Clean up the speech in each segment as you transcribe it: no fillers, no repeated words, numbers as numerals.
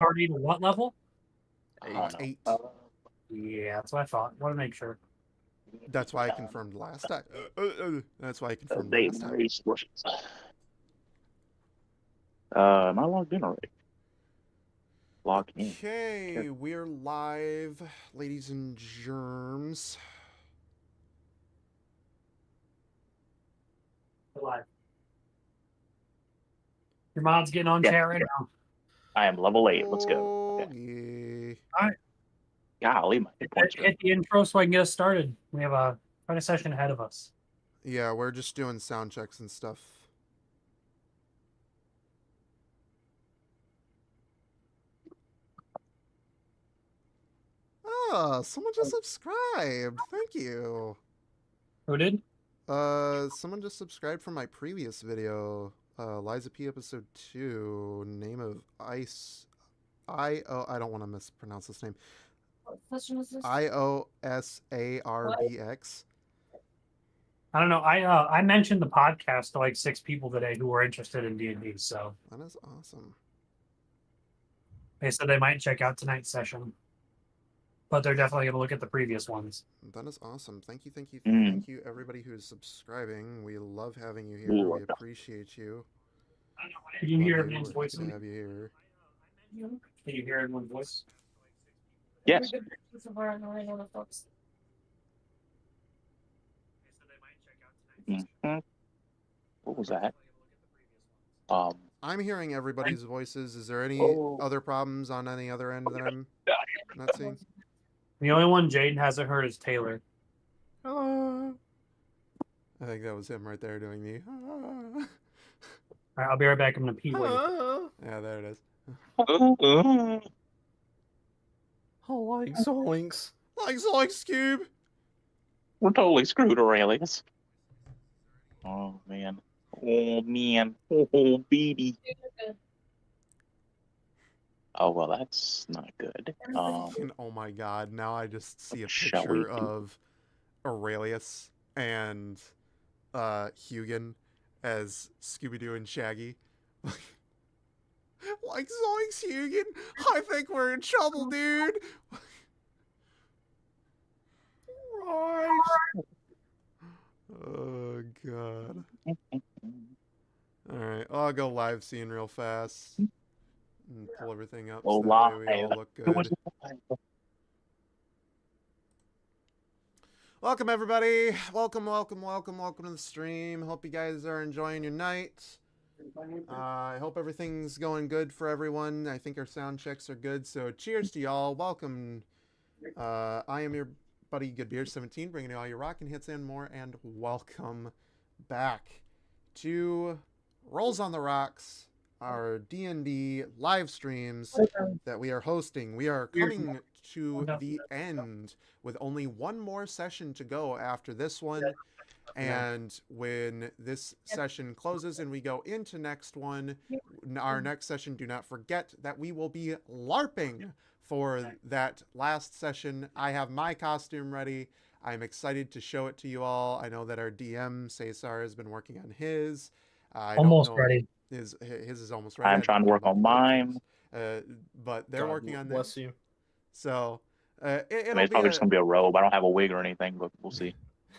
party to what level? Eight. Yeah, that's what I thought. Want to make sure. That's why I confirmed last time. That's why I confirmed They last time. race questions. Am I logged in already? Log in. Okay, we're live, ladies and germs. Live. Your mom's getting on chat right now. I am level 8. Let's go. Okay. All right. Golly, my hit points. Hit the intro so I can get us started. We have quite a session ahead of us. Yeah, we're just doing sound checks and stuff. Oh, someone just subscribed. Thank you. Who did? Someone just subscribed from my previous video. Liza P episode 2. Name of Ice. I don't want to mispronounce this name. What question was this? IOSARBX. I don't know. I mentioned the podcast to like 6 people today who were interested in D&D, so That is awesome. they said they might check out tonight's session. But they're definitely going to look at the previous ones. That is awesome. Thank you, thank you, Mm. thank you, everybody who is subscribing. We love having you here. Ooh. We appreciate you. Can you hear Love everyone's voice? to have you here. Can you hear everyone's voice? Yes. Mhm. What was that? I'm hearing everybody's voices. Is there any Oh. other problems on any other end that I'm not seeing? The only one Jaden hasn't heard is Taylor. I think that was him right there doing the. All right, I'll be right back. I'm going to pee. Later. Yeah, there it is. Zoinks, zoinks. Like Zoinks Cube. We're totally screwed, Aurelius. Oh, man. Oh, man. Oh, baby. Oh, well, that's not good. And oh my god, now I just see a Shall we picture of Aurelius and Hugin as Scooby-Doo and Shaggy. Like Zoinks, Hugin! I think we're in trouble, dude! Right. Oh god. Alright, I'll go live scene real fast. And pull everything up Oh, so that way we all live. look good. Welcome everybody! Welcome to the stream. Hope you guys are enjoying your night. I hope everything's going good for everyone. I think our sound checks are good, so cheers to y'all. Welcome. I am your buddy Goodbeer17, bringing you all your rockin' hits and more, and welcome back to Rolls on the Rocks, our D&D live streams that we are hosting. We are coming to the end with only one more session to go after this one. And when this session closes and we go into next one, our next session, do not forget that we will be LARPing for that last session. I have my costume ready. I'm excited to show it to you all. I know that our DM, Cesar, has been working on his. Almost ready. His is almost ready. I'm trying to work on mine. But they're working on Bless this. you. So I mean, it's probably just going to be a robe. I don't have a wig or anything, but we'll see.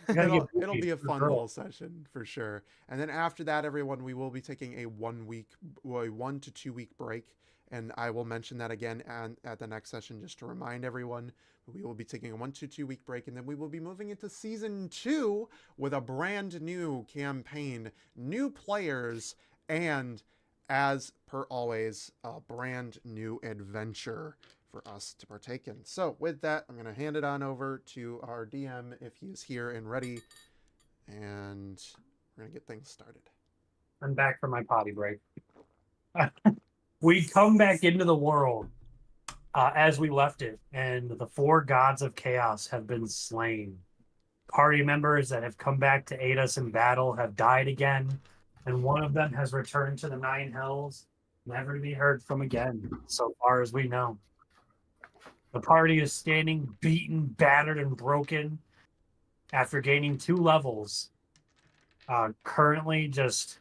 It'll be a fun little session for sure. And then after that, everyone, we will be taking a 1 to 2 week break. And I will mention that again at the next session just to remind everyone. We will be taking a 1 to 2 week break, and then we will be moving into season 2 with a brand new campaign, new players, and as per always, a brand new adventure for us to partake in. So with that, I'm going to hand it on over to our DM if he is here and ready, and we're going to get things started. I'm back from my potty break. We come back into the world as we left it, and the 4 gods of chaos have been slain. Party members that have come back to aid us in battle have died again, and one of them has returned to the 9 hells, never to be heard from again, so far as we know. The party is standing beaten, battered, and broken after gaining 2 levels. Currently just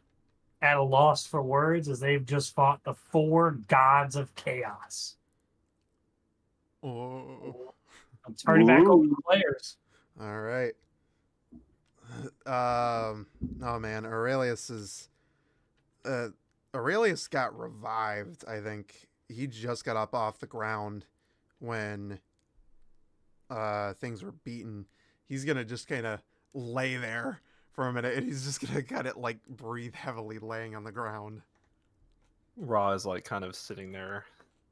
at a loss for words as they've just fought the 4 gods of chaos. Oh. I'm turning back over Woo. the players. All right. Oh man, Aurelius got revived. I think he just got up off the ground when things were beaten. He's gonna just kind of lay there for a minute, and he's just gonna kind of like breathe heavily, laying on the ground. Ra is like kind of sitting there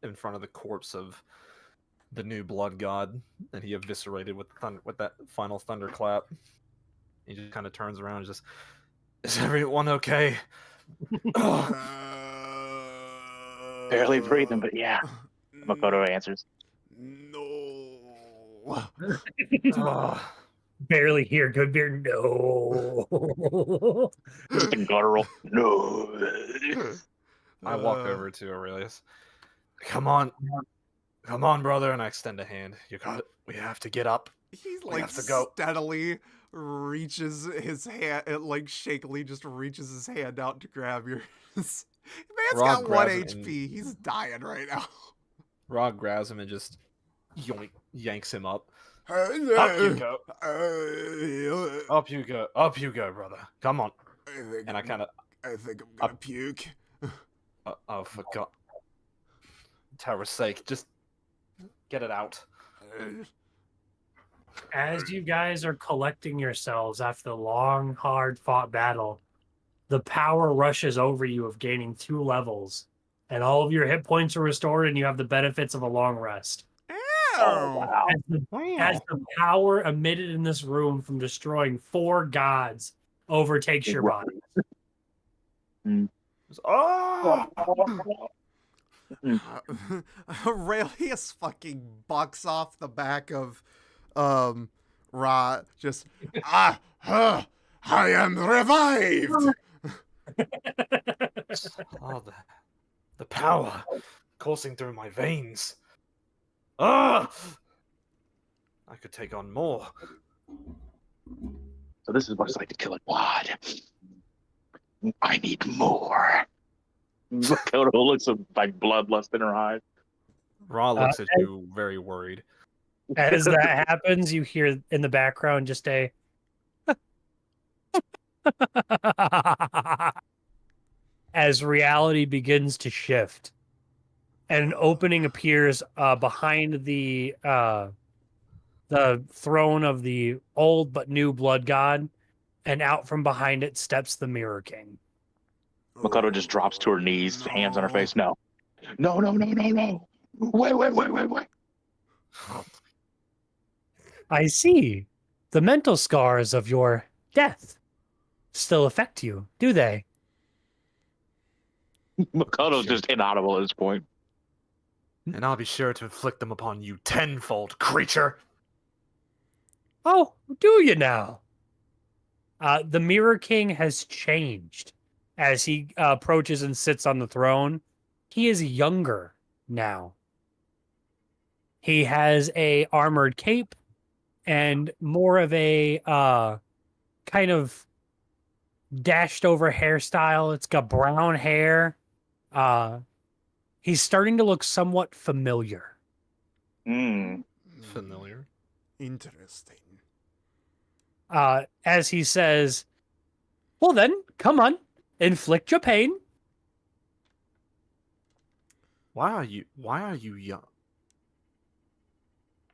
in front of the corpse of the new blood god that he eviscerated with that final thunderclap. He just kind of turns around and just, is everyone okay? Barely breathing, but yeah. Makoto answers. No. Barely hear good beer. No. Just a guttural. No. I walk over to Aurelius. Come on, brother, and I extend a hand. You got it. We have to get up. He We like have to go. steadily reaches his hand, it like shakily just reaches his hand out to grab yours. Man's Rod got 1 grabs it HP. He's dying right now. Ra grabs him and just yanks him up. Up Up you go. Up you go. Up you go, brother. Come on. And I kind of, I think I'm gonna puke. oh, for God. Terror's sake, just get it out. As you guys are collecting yourselves after the long, hard fought battle, the power rushes over you of gaining 2 levels, and all of your hit points are restored, and you have the benefits of a long rest. Oh, wow. As the power emitted in this room from destroying 4 gods overtakes your body. Oh! Aurelius fucking bucks off the back of Ra, just I am revived. Oh, the power coursing through my veins. Ah! I could take on more. So this is what it's like to kill a quad. I need more. Makoto looks like bloodlust in her eyes. Ra looks at you very worried. As that happens, you hear in the background just a as reality begins to shift. And an opening appears behind the throne of the old but new blood god, and out from behind it steps the Mirror King. Makoto just drops to her knees, hands on her face. No. No. Wait. I see. The mental scars of your death still affect you, do they? Makoto's just inaudible at this point. And I'll be sure to inflict them upon you tenfold, creature. Oh, do you now? The Mirror King has changed as he approaches and sits on the throne. He is younger now. He has a armored cape and more of a kind of dashed over hairstyle. It's got brown hair. He's starting to look somewhat familiar. Familiar. Interesting. As he says, well then, come on, inflict your pain. Why are you young?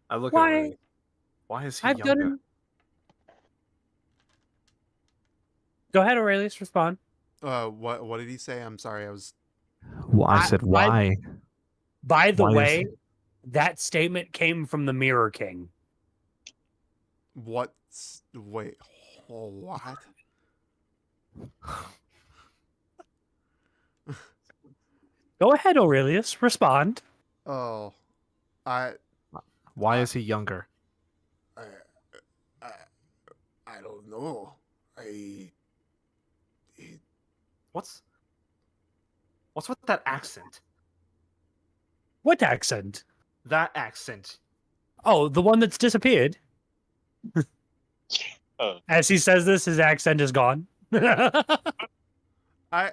I look Why? at him. Why is he I've younger? done. Go ahead, Aurelius, respond. What did he say? I'm sorry, I was. Well, I I- said why- why. By the Why is way, it- that statement came from the Mirror King. What's wait? What? Go ahead, Aurelius, respond. Oh, I Why is he younger? I don't know. What's with that accent? What accent? That accent. Oh, the one that's disappeared. Oh. As he says this, his accent is gone. I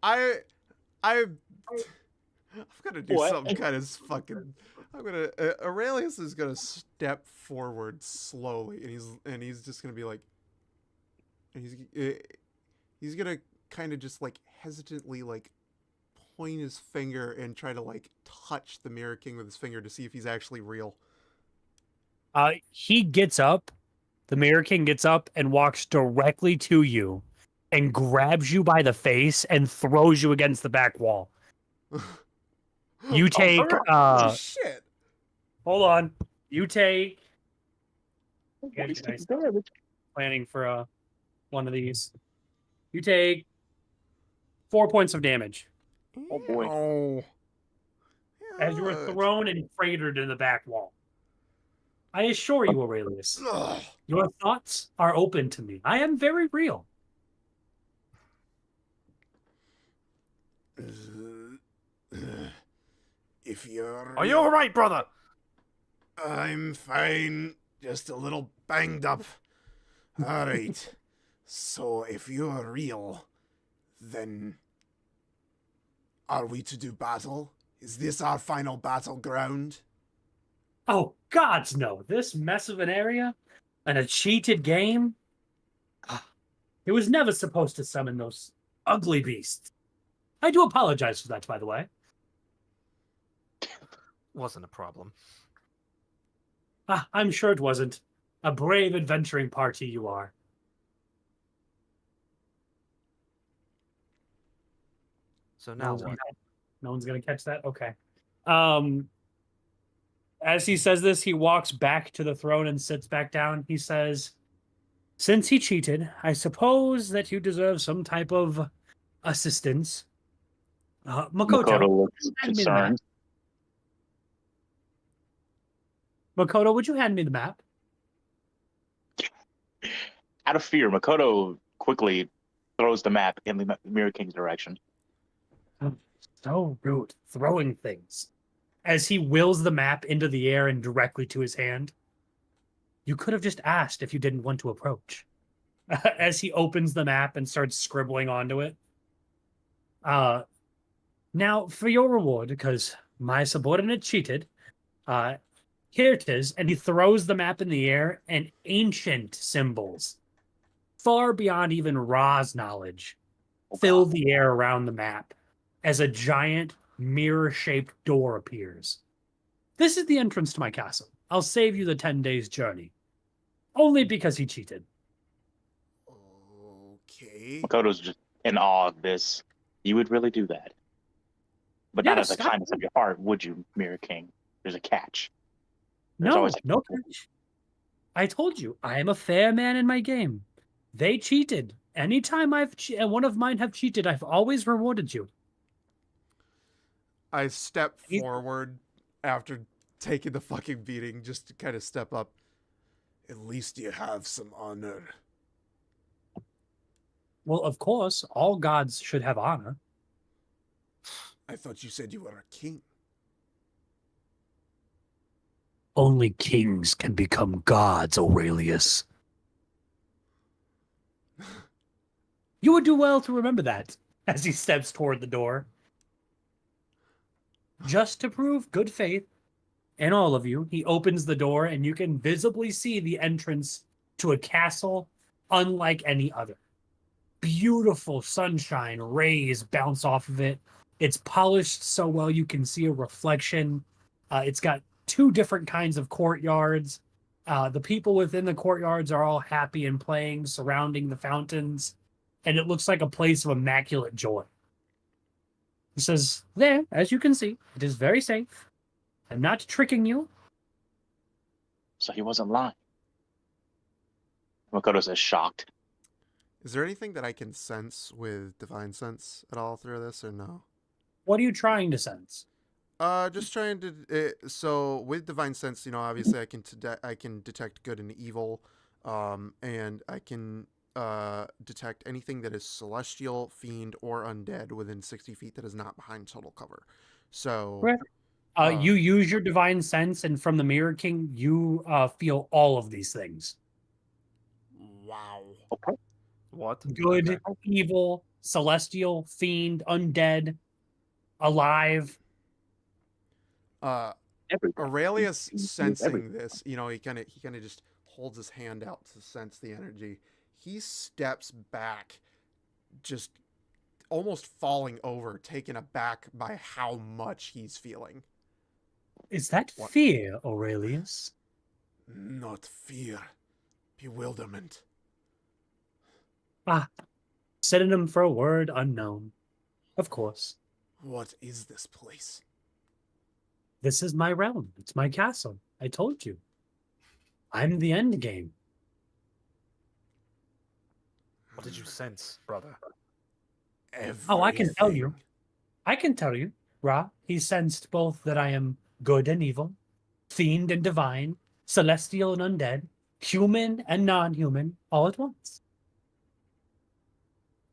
I'm gonna do What? something kind of fucking. I'm gonna. Aurelius is gonna step forward slowly, and he's just gonna be like, and he's gonna kind of just like hesitantly like point his finger and try to like touch the Mirror King with his finger to see if he's actually real. He gets up. The Mirror King gets up and walks directly to you and grabs you by the face and throws you against the back wall. You take Oh shit! hold on. You take He's nice. garbage. Planning for one of these. You take 4 points of damage Oh, boy. Oh. as you are thrown and cratered in the back wall. I assure you, Aurelius, Ugh. your thoughts are open to me. I am very real. If you're. Are you all right, brother? I'm fine. Just a little banged up. All right. So if you're real, then are we to do battle? Is this our final battleground? Oh, gods no. This mess of an area and a cheated game. It was never supposed to summon those ugly beasts. I do apologize for that, by the way. Wasn't a problem. I'm sure it wasn't. A brave adventuring party you are. So now what? No one's gonna catch that? Okay. As he says this, he walks back to the throne and sits back down. He says, since he cheated, I suppose that you deserve some type of assistance. Makoto looks hand me the map. concerned. Makoto, would you hand me the map? Out of fear, Makoto quickly throws the map in the Mirror King's direction. So rude, throwing things. As he wills the map into the air and directly to his hand. You could have just asked if you didn't want to approach. As he opens the map and starts scribbling onto it. Now, for your reward, because my subordinate cheated, here it is, and he throws the map in the air, and ancient symbols, far beyond even Ra's knowledge, fill the air around the map as a giant mirror-shaped door appears. This is the entrance to my castle. I'll save you the 10 days journey. Only because he cheated. Okay. Makoto's just in awe of this. You would really do that. But not Yes, out of the kindness of your heart, would you, Mirror King? There's a catch. There's No, always a no catch. catch. I told you, I am a fair man in my game. They cheated. Anytime one of mine have cheated, I've always rewarded you. I step forward after taking the fucking beating just to kind of step up. At least you have some honor. Well, of course, all gods should have honor. I thought you said you were a king. Only kings can become gods, Aurelius. You would do well to remember that as he steps toward the door. Just to prove good faith in all of you, he opens the door and you can visibly see the entrance to a castle unlike any other. Beautiful sunshine rays bounce off of it. It's polished so well you can see a reflection. It's got 2 different kinds of courtyards. The people within the courtyards are all happy and playing, surrounding the fountains, and it looks like a place of immaculate joy. He says, there, as you can see, it is very safe. I'm not tricking you. So he wasn't lying. Makoto says, shocked. Is there anything that I can sense with Divine Sense at all through this, or no? What are you trying to sense? Just trying to. So with Divine Sense, obviously I can detect good and evil, and I can detect anything that is celestial, fiend, or undead within 60 feet that is not behind total cover. So. Right. You use your divine sense, and from the Mirror King, you feel all of these things. Wow. Okay. What? Good, Okay. evil, celestial, fiend, undead, alive. Everything. Aurelius He's sensing everything. this, he kind of just holds his hand out to sense the energy. He steps back, just almost falling over, taken aback by how much he's feeling. Is that What? fear, Aurelius? Not fear, bewilderment. Ah, synonym for a word unknown. Of course. What is this place? This is my realm. It's my castle. I told you. I'm the end game. What did you sense, brother? Oh, I can tell you. Everything. I can tell you, Ra. He sensed both that I am good and evil, fiend and divine, celestial and undead, human and non-human, all at once.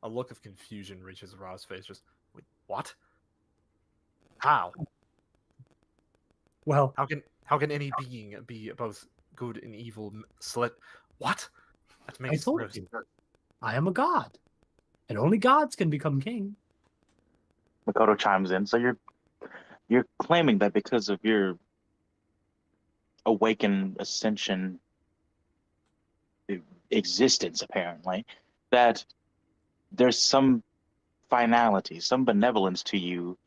A look of confusion reaches Ra's face. Just, wait, what? How? Well, How can any being be both good and evil? What? That I makes told no you. sense. I am a god, and only gods can become king. Makoto chimes in. So you're claiming that because of your awakened ascension existence, apparently, that there's some finality, some benevolence to you,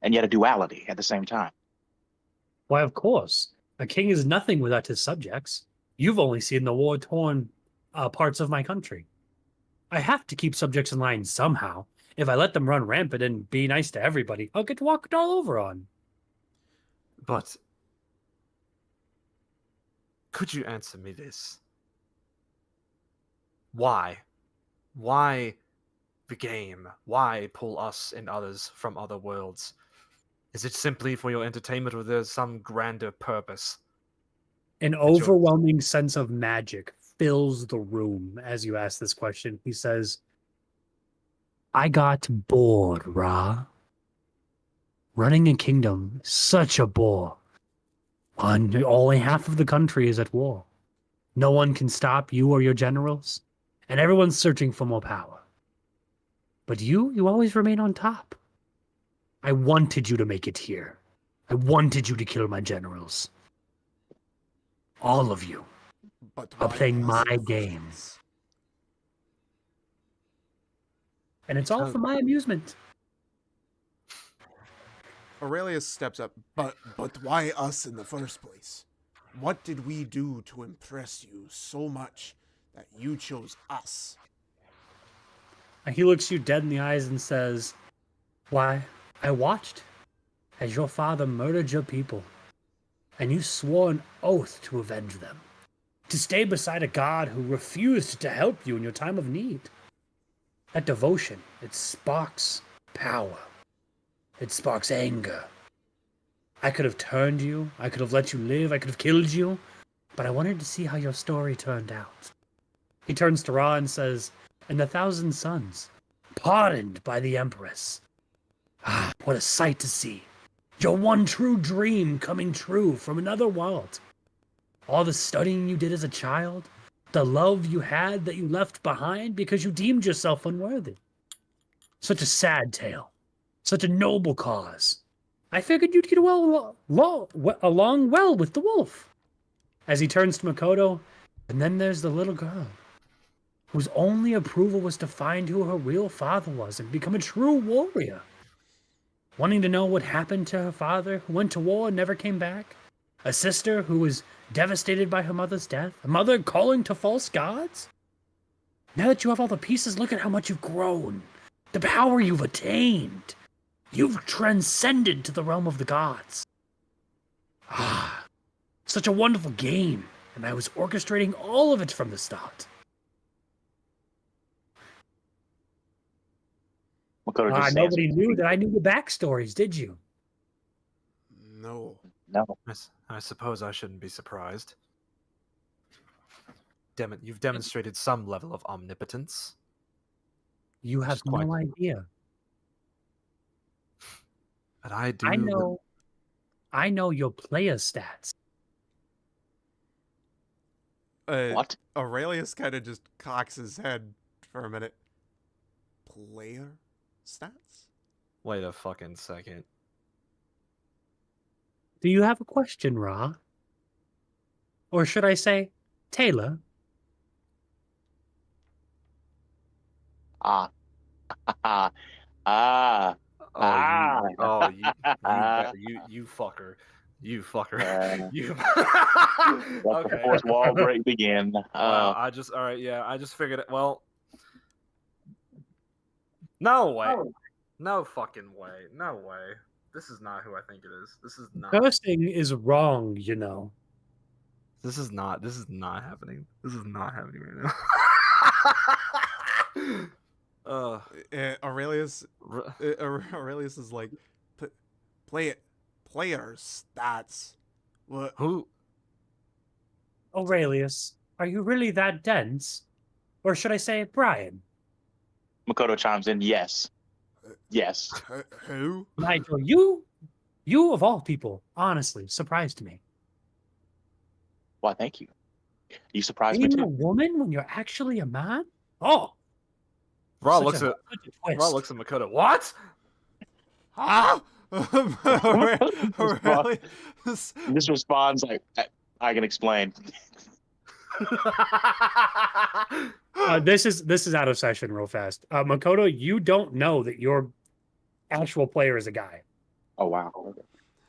and yet a duality at the same time. Why, of course. A king is nothing without his subjects. You've only seen the war-torn parts of my country. I have to keep subjects in line somehow. If I let them run rampant and be nice to everybody, I'll get walked all over on. But could you answer me this? Why? Why the game? Why pull us and others from other worlds? Is it simply for your entertainment, or there's some grander purpose? An overwhelming sense of magic fills the room as you ask this question. He says, I got bored, Ra. Running a kingdom, such a bore. Only half of the country is at war. No one can stop you or your generals, and everyone's searching for more power. But you always remain on top. I wanted you to make it here. I wanted you to kill my generals. All of you But are why playing us my in the first game. place? And it's all for my amusement. Aurelius steps up. But why us in the first place? What did we do to impress you so much that you chose us? And he looks you dead in the eyes and says, Why, I watched as your father murdered your people, and you swore an oath to avenge them, to stay beside a god who refused to help you in your time of need. That devotion, it sparks power. It sparks anger. I could have turned you, I could have let you live, I could have killed you, but I wanted to see how your story turned out. He turns to Ra and says, And the 1,000 sons, pardoned by the Empress. Ah, what a sight to see. Your one true dream coming true from another world. All the studying you did as a child, the love you had that you left behind because you deemed yourself unworthy. Such a sad tale. Such a noble cause. I figured you'd get along well with the wolf. As he turns to Makoto, and then there's the little girl, whose only approval was to find who her real father was and become a true warrior. Wanting to know what happened to her father, who went to war and never came back. A sister who was devastated by her mother's death. A mother calling to false gods. Now that you have all the pieces, look at how much you've grown. The power you've attained. You've transcended to the realm of the gods. Ah, such a wonderful game, and I was orchestrating all of it from the start. Makoto just Nobody answers, knew that I knew the backstories, did you? No. No. I suppose I shouldn't be surprised. You've demonstrated some level of omnipotence. You have Just quite- no idea. But I do. I know your player stats. What? Aurelius kind of just cocks his head for a minute. player stats? Wait a fucking second. Do you have a question, Ra? Or should I say, Taylor? Ah. Ah. Ah. You fucker. You fucker. Uh, You. Let the fourth wall break begin. Well, I just all right. Yeah, I just figured it. Well, no way. No fucking way. No way. This is not who I think it is. This is not. Cursing is wrong, you know. This is not. This is not happening. This is not happening right now. Aurelius R- Aurelius is like, player stats. What? who? Aurelius, are you really that dense? Or should I say, Brian? Makoto chimes in. Yes. Yes. Who? Nigel, you of all people, honestly, surprised me. Why, thank you. You surprised me Being a too. woman when you're actually a man? Oh, Ra such looks a- at such a twist. Ra looks at Makoto. What? Ah! Aurelius. This responds like, I can explain. This is out of session real fast. Makoto, you don't know that your actual player is a guy. Oh wow.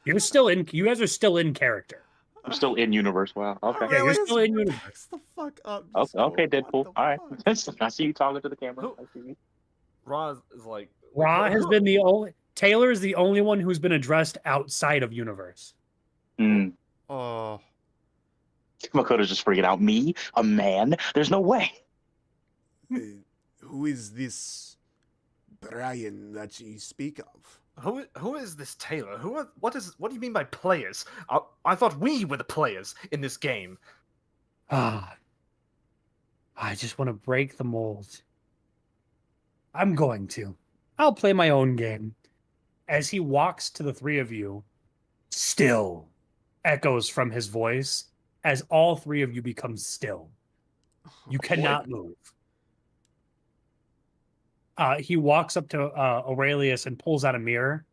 You're still in. You guys are still in character. I'm still in universe. Wow. Okay. Yeah, you're still in universe. Backs the fuck up. Okay, Just go, okay, "What Deadpool. the All right. fuck?" I see you talking to the camera. Who- I see you. Ra is like. Ra has been the only. Taylor is the only one who's been addressed outside of universe. Mm. Oh, Makoto's just freaking out. Me, a man? There's no way. who is this Brian that you speak of? Who is this Taylor? What do you mean by players? I thought we were the players in this game. Ah, I just want to break the mold. I'm going to. I'll play my own game. As he walks to the three of you, still echoes from his voice as all three of you become still. You cannot move. He walks up to Aurelius and pulls out a mirror.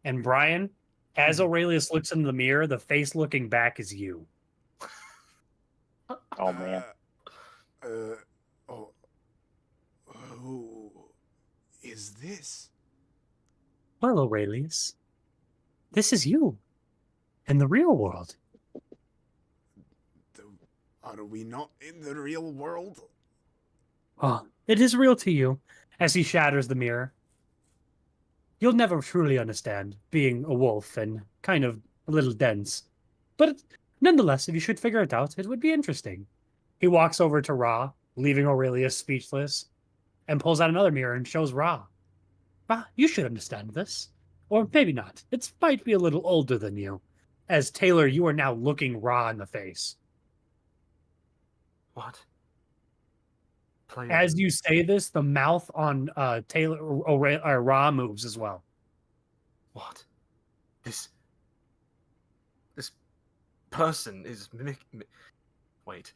And Brian, as Aurelius looks into the mirror, the face looking back is you. Oh man. Oh, who is this? Well, Aurelius, this is you in the real world. Are we not in the real world? Oh, it is real to you, as he shatters the mirror. You'll never truly understand, being a wolf and kind of a little dense. But nonetheless, if you should figure it out, it would be interesting. He walks over to Ra, leaving Aurelius speechless, and pulls out another mirror and shows Ra. Ra, you should understand this. Or maybe not. It might be a little older than you. As Taylor, you are now looking Ra in the face. What? Players. As you say this, the mouth on Taylor or Ra moves as well. What? This person is wait.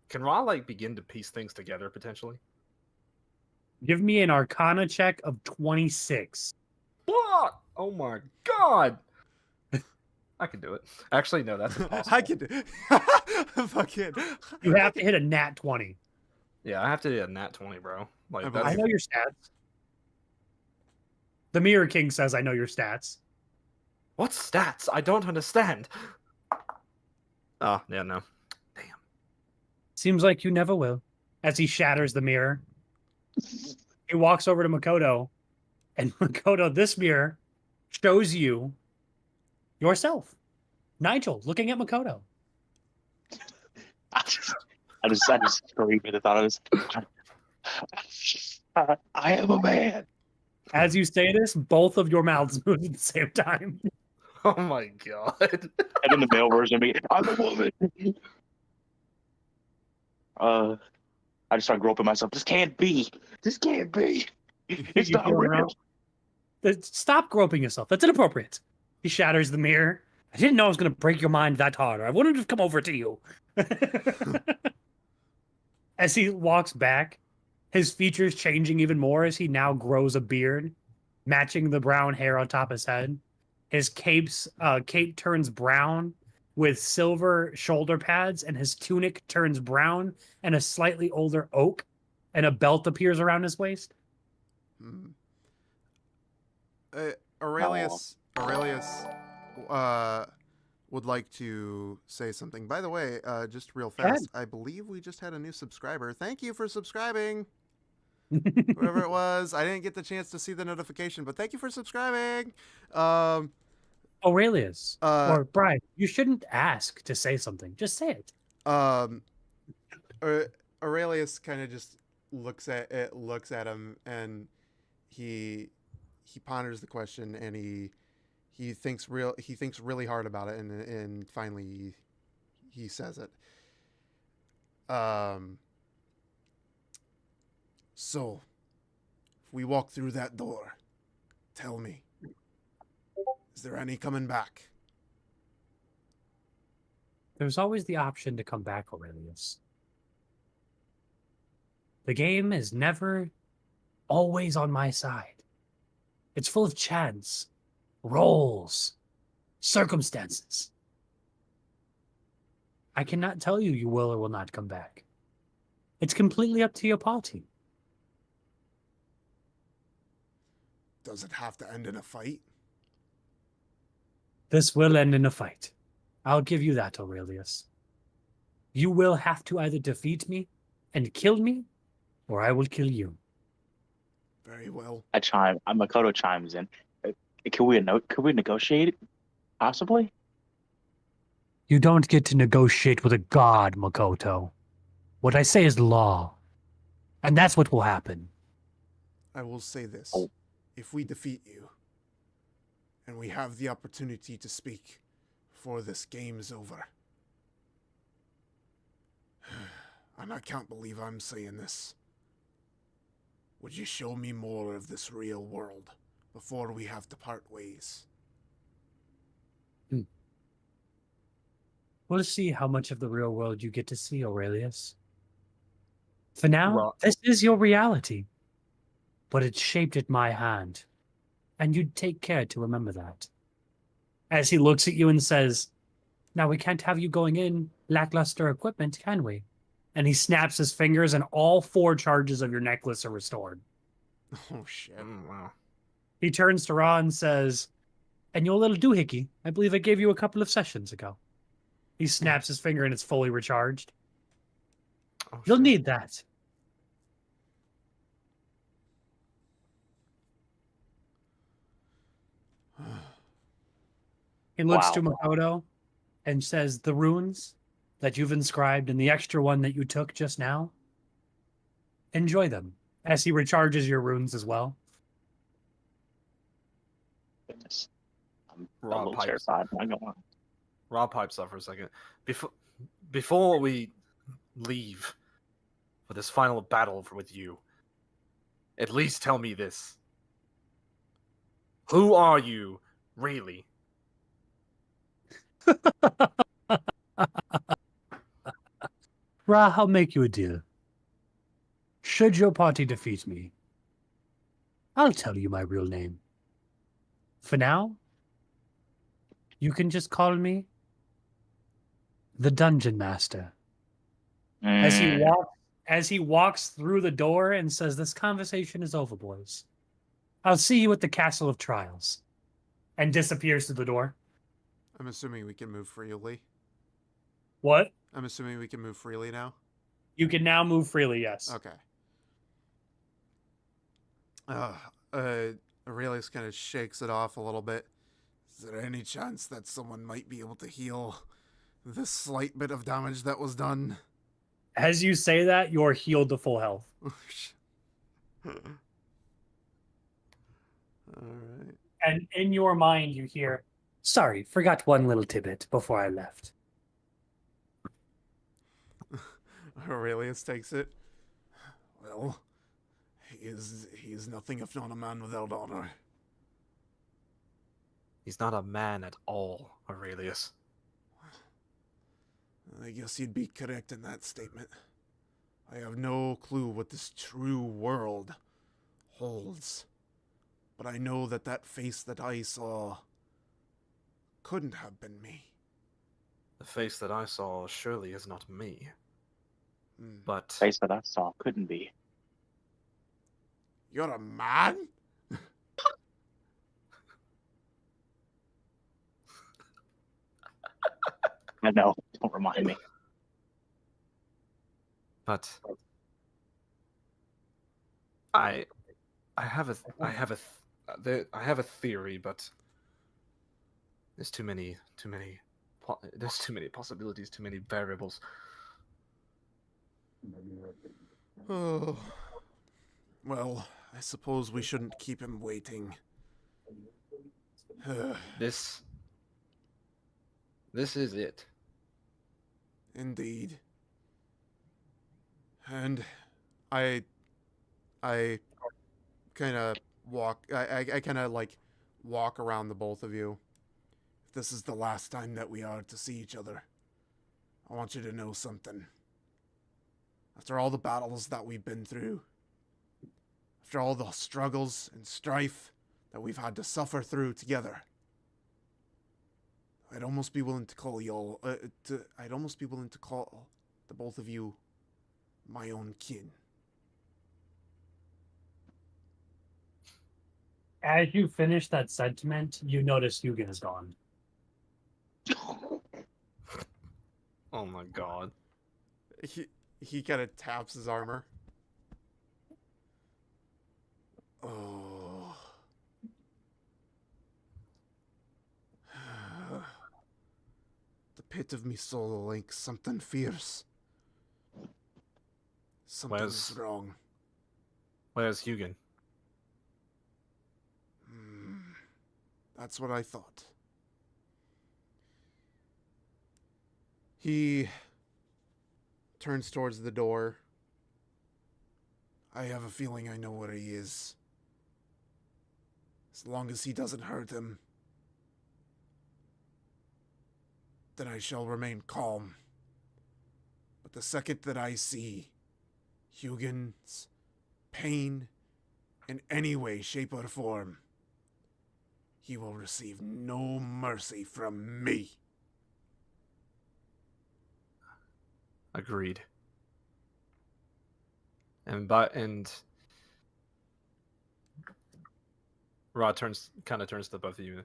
Can Ra like begin to piece things together potentially? Give me an Arcana check of 26. What? Oh my god! I can do it. Actually, no, that's impossible. I can do. Fuck it. You have to hit a nat 20. Yeah, I have to do a nat 20, bro. Like I that's I know your stats. The Mirror King says I know your stats. what stats? I don't understand. Oh, yeah, no. Damn. Seems like you never will. As he shatters the mirror, he walks over to Makoto, and Makoto, this mirror shows you yourself. Nigel, looking at Makoto. I just screamed at the thought of this. I am a man. As you say this, both of your mouths move at the same time. Oh my god. And then the male version of me, I'm a woman. I just start groping myself. This can't be. This can't be. It's You not feel real. around. Stop groping yourself. That's inappropriate. He shatters the mirror. I didn't know I was going to break your mind that hard. I wouldn't have come over to you. As he walks back his features changing even more as he now grows a beard, matching the brown hair on top of his head. His cape turns brown with silver shoulder pads, and his tunic turns brown and a slightly older oak, and a belt appears around his waist. Hmm. Aurelius would like to say something. By the way, just real Go ahead. fast, I believe we just had a new subscriber. Thank you for subscribing. Whoever it was, I didn't get the chance to see the notification, but thank you for subscribing. Aurelius Uh, or Brian, you shouldn't ask to say something. Just say it. Aurelius kind of just looks at him, and he ponders the question, and he thinks really hard about it, and finally he says it. So if we walk through that door, tell me, is there any coming back? There's always the option to come back, Aurelius. The game is never always on my side. It's full of chance, rolls, circumstances. I cannot tell you will or will not come back. It's completely up to your party. Does it have to end in a fight? This will end in a fight. I'll give you that, Aurelius. You will have to either defeat me and kill me, or I will kill you. Very well. Makoto chimes in. Could we negotiate it? Possibly? You don't get to negotiate with a god, Makoto. What I say is law. And that's what will happen. I will say this. Oh. If we defeat you, and we have the opportunity to speak before this game is over, and I can't believe I'm saying this, would you show me more of this real world before we have to part ways? We'll see how much of the real world you get to see, Aurelius. For now, Ra- this is your reality. But it's shaped at my hand. And you'd take care to remember that. As he looks at you and says, now we can't have you going in lackluster equipment, can we? And he snaps his fingers and all 4 charges of your necklace are restored. Oh, shit. Wow. He turns to Ra and says, and your little doohickey, I believe I gave you a couple of sessions ago. He snaps his finger and it's fully recharged. Oh, You'll shit. need that. He looks to Makoto and says, the runes that you've inscribed and the extra one that you took just now, enjoy them as he recharges your runes as well. Goodness. I'm a Raw little pipes. terrified. I'm not gonna lie. Rob pipes up for a second. Before we leave for this final battle with you, at least tell me this. Who are you, really? Ra, I'll make you a deal. Should your party defeat me, I'll tell you my real name. For now, you can just call me the Dungeon Master. As he walks through the door and says, this conversation is over, boys. I'll see you at the Castle of Trials. And disappears through the door. I'm assuming we can move freely. What? I'm assuming we can move freely now. You can now move freely, yes. Okay. Aurelius kind of shakes it off a little bit. Is there any chance that someone might be able to heal this slight bit of damage that was done? As you say that, you're healed to full health. Alright. And in your mind, you hear, sorry, forgot one little tidbit before I left. Aurelius takes it. Well, he is nothing if not a man without honor. He's not a man at all, Aurelius. I guess you'd be correct in that statement. I have no clue what this true world holds. But I know that that face that I saw couldn't have been me. The face that I saw surely is not me, Hmm. but Face that I saw couldn't be. You're a man? I know. Don't remind me. but I have a I have a theory, but there's too many there's too many possibilities, too many variables. Oh. Well, I suppose we shouldn't keep him waiting. This is it. Indeed. And I kind of walk. I kind of like walk around the both of you. If this is the last time that we are to see each other, I want you to know something. After all the battles that we've been through, after all the struggles and strife that we've had to suffer through together, I'd almost be willing to call y'all. I'd almost be willing to call the both of you my own kin. As you finish that sentiment, you notice Hugin is gone. Oh my god. He kind of taps his armor. Oh. The pit of me soul links something fierce. Something's Where's- wrong. Where's Hugin? That's what I thought. He turns towards the door. I have a feeling I know where he is. As long as he doesn't hurt him, then I shall remain calm. But the second that I see Hugin's pain in any way, shape, or form, he will receive no mercy from me. Agreed. And Rod turns to the both of you.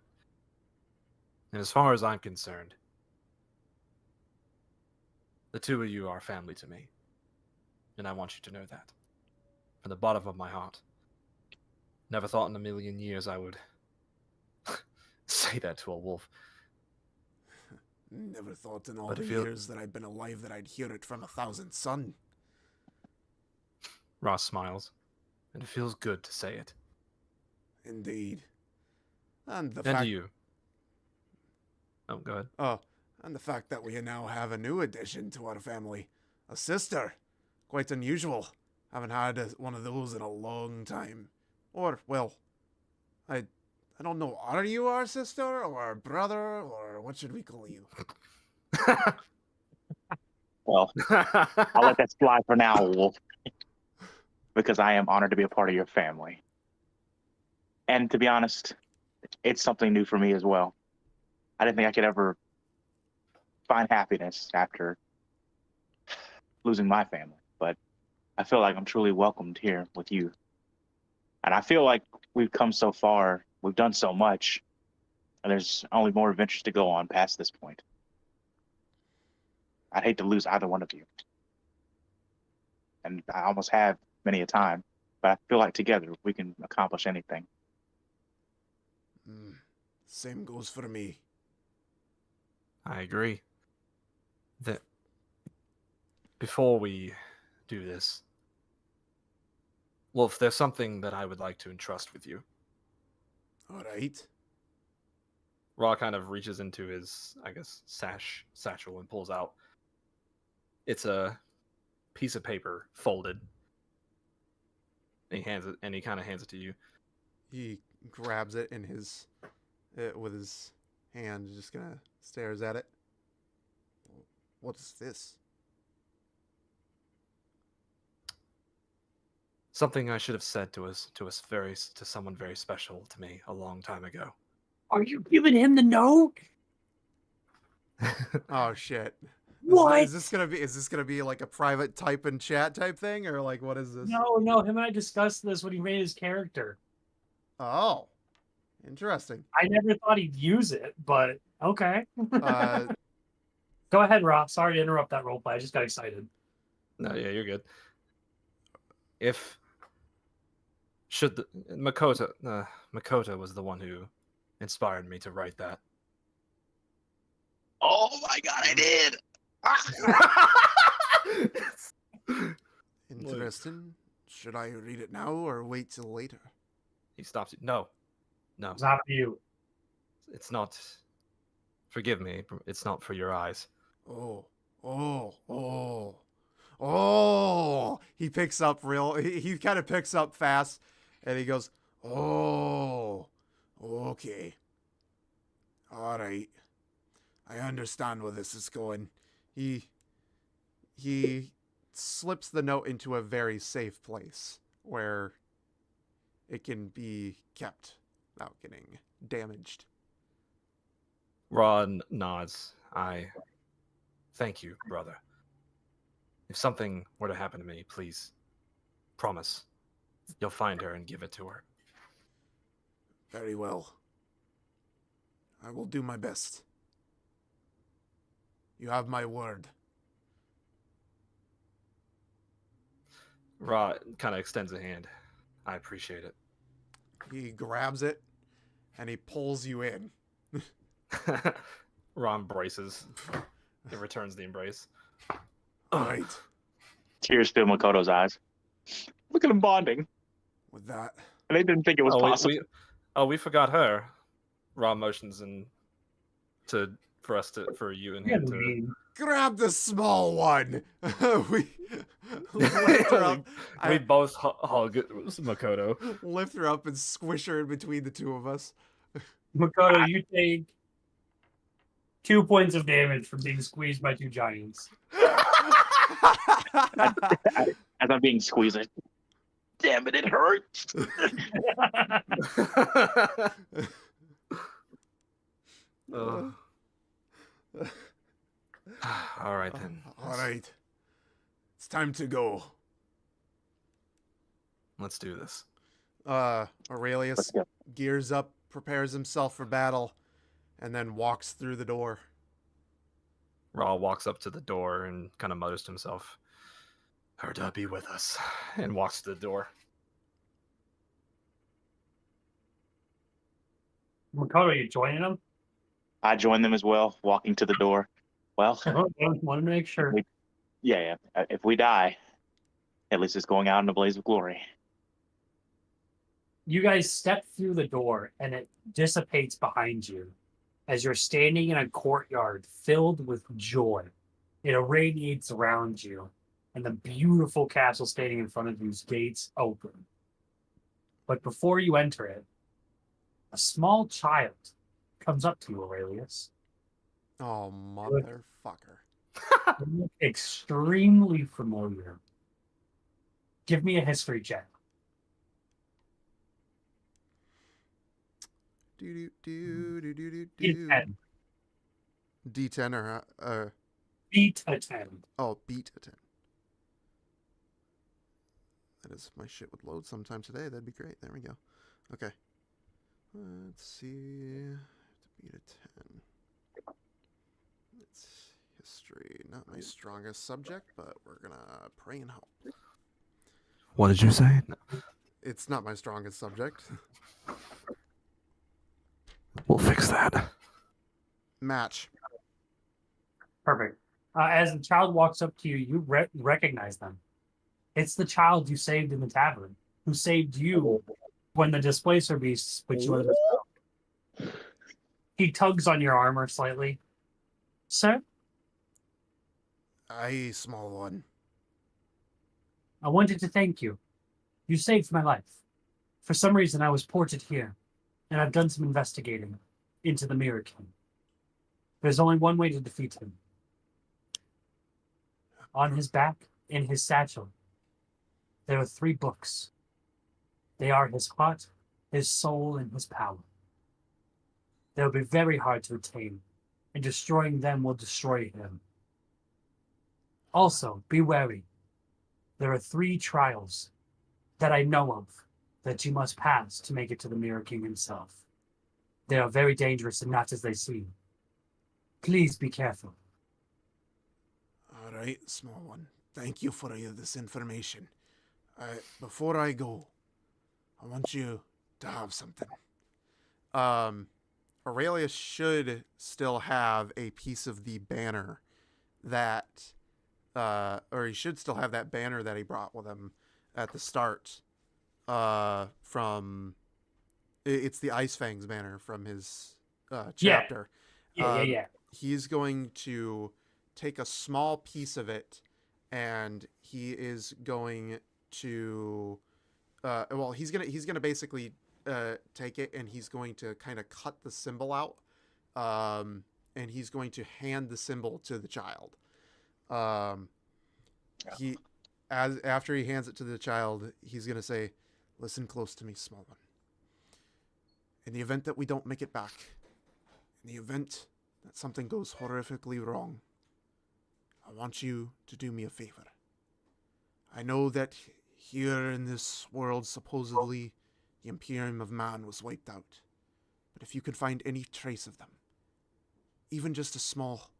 And as far as I'm concerned, the two of you are family to me. And I want you to know that. From the bottom of my heart. Never thought in a million years I would say that to a wolf. Never thought in all But the if you- years that I'd been alive that I'd hear it from 1,000 sun. Ross smiles. And it feels good to say it. Indeed. And the And fact to you. Oh, go ahead. and the fact that we now have a new addition to our family, a sister. Quite unusual. Haven't had one of those in a long time. Or, well, I don't know. Are you our sister or our brother or what should we call you? Well, I'll let that slide for now, Wolf. Because I am honored to be a part of your family. And to be honest, it's something new for me as well. I didn't think I could ever find happiness after losing my family, but I feel like I'm truly welcomed here with you. And I feel like we've come so far, we've done so much, and there's only more adventures to go on past this point. I'd hate to lose either one of you. And I almost have many a time, but I feel like together we can accomplish anything. Same goes for me. I agree. That before we do this, Wolf, there's something that I would like to entrust with you. All right. Ra kind of reaches into his, I guess, satchel and pulls out. It's a piece of paper folded. And he kind of hands it to you. He grabs it in his with his hand, just kind of stares at it. What is this? Something I should have said to someone very special to me a long time ago. Are you giving him the note? Oh shit. What? Is this gonna be like a private type and chat type thing, or like what is this? No, him and I discussed this when he made his character. Oh, interesting. I never thought he'd use it, but okay. Uh, Go ahead, Rob. Sorry to interrupt that roleplay. I just got excited. No, yeah, you're good. If should the Makoto was the one who inspired me to write that. Oh my god, I did! interesting. Should I read it now or wait till later? He stops you. No, It's not for you. it's not. Forgive me. It's not for your eyes. Oh, oh, oh, oh! He picks up real. He kind of picks up fast, and he goes, "Oh, okay, all right. I understand where this is going." He slips the note into a very safe place where it can be kept without getting damaged. Ra nods. I thank you, brother. If something were to happen to me, please promise you'll find her and give it to her. Very well. I will do my best. You have my word. Ra kind of extends a hand. I appreciate it. He grabs it and he pulls you in. Ra embraces. He returns the embrace. All right. Tears fill Makoto's eyes. Look at them bonding. With that, And they didn't think it was possible. We forgot her. Ra motions and for you and him to. grab the small one. we lift her up. We both hug Makoto. Lift her up and squish her in between the two of us. Makoto, you take 2 points of damage from being squeezed by two giants. As I'm being squeezed, like, damn it, it hurts. All right then. All right. It's time to go. Let's do this. Aurelius Let's go. gears up, prepares himself for battle, and then walks through the door. Ra walks up to the door and kind of mutters to himself, "Herda, be with us," and walks to the door. Makoto, you joining them? I joined them as well, walking to the door. Well, Want to make sure. yeah. If we die, at least it's going out in a blaze of glory. You guys step through the door and it dissipates behind you as you're standing in a courtyard filled with joy. It irradiates around you, and the beautiful castle standing in front of you's gates open. But before you enter it, a small child comes up to you, Aurelius. Oh, motherfucker. You look extremely familiar. Give me a history check. D10. D10 or Beat a 10. beat a 10. That is, my shit would load sometime today. That'd be great. There we go. Okay. Let's see. Beat a 10. It's history, not my strongest subject, but we're gonna pray and hope. What did you say? No. It's not my strongest subject. We'll fix that. Match. Perfect. As the child walks up to you, you recognize them. It's the child you saved in the tavern, who saved you when the displacer beasts put you under the spell. He tugs on your armor slightly. Sir, Aye, small one. I wanted to thank you. You saved my life. For some reason, I was ported here, and I've done some investigating into the Mirror King. There's only one way to defeat him. On his back, in his satchel, There are 3 books. They are his heart, his soul, and his power. They'll be very hard to attain, and destroying them will destroy him. Also, be wary. There are 3 trials that I know of that you must pass to make it to the Mirror King himself. They are very dangerous and not as they seem. Please be careful. All right, small one. Thank you for this information. Before I go, I want you to have something. Aurelius should still have a piece of the banner that, or he should still have that banner that he brought with him at the start. It's the Ice Fangs banner from his chapter. Yeah. He's going to take a small piece of it, and he is going to he's gonna basically take it, and he's going to kind of cut the symbol out, and he's going to hand the symbol to the child. After he hands it to the child, he's gonna say, "Listen close to me, small one. In the event that we don't make it back, in the event that something goes horrifically wrong, I want you to do me a favor. I know that here in this world, supposedly, the Imperium of Man was wiped out. But if you could find any trace of them, even just a small,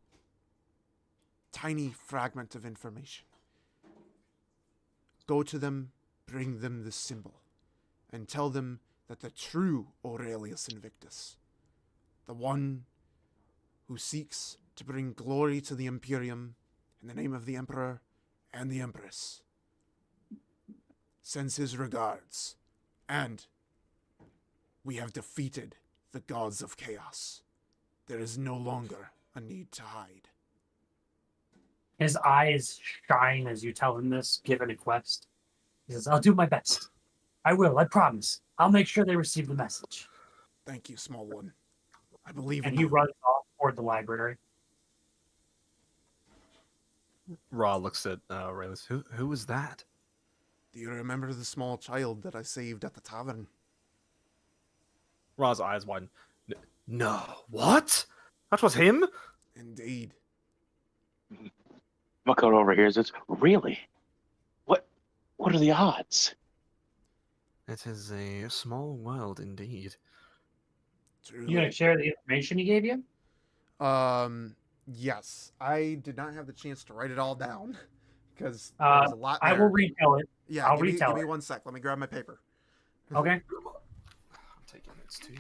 tiny fragment of information, go to them, bring them the symbol, and tell them that the true Aurelius Invictus, the one who seeks to bring glory to the Imperium in the name of the Emperor and the Empress, sends his regards, and we have defeated the gods of chaos. There is no longer a need to hide." His eyes shine as you tell him this, given a quest. He says, I'll do my best. I will, I promise. I'll make sure they receive the message. Thank you, small one. I believe in And he you. runs off toward the library. Ra looks at Aurelius. Who was that? Do you remember the small child that I saved at the tavern? Ra's eyes widen. No, what? That was him? Indeed. Makoto overhears this. Really? What are the odds? It is a small world indeed. Truly. You gonna share the information he gave you? Yes. I did not have the chance to write it all down because Uh, there's a lot there. I will retell it. Yeah, I'll give retell me it. 1 sec. Let me grab my paper. Okay. I'm taking this too.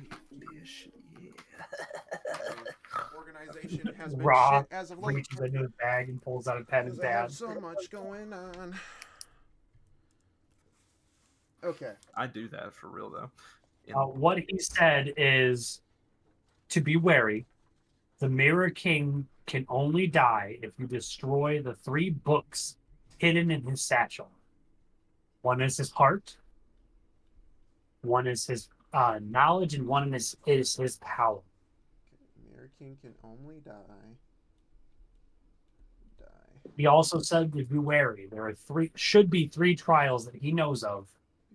Organization has been Raw shit as of late. Reaches into his bag and pulls out a pen and Because I have pad. so much going on. Okay. I do that for real though. What he said is to be wary. The Mirror King can only die if you destroy the 3 books hidden in his satchel. One is his heart, one is his knowledge, and one is his power. Mirror King can only die. He also said to be wary. There are should be 3 trials that he knows of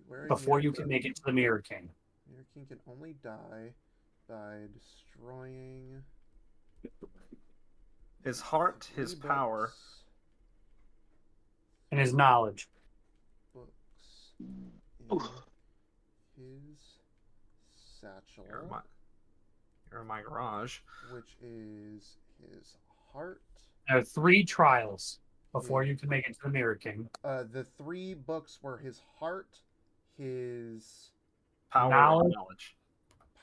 Where before Mirror you can make it to the Mirror King. Mirror King can only die by destroying His heart, his 3 power. And his knowledge. Books Oof. in his satchel, Here in my garage. which is his heart. There are 3 trials before you can make it to the Mirror King. The 3 books were his heart, his Power Knowledge. and knowledge.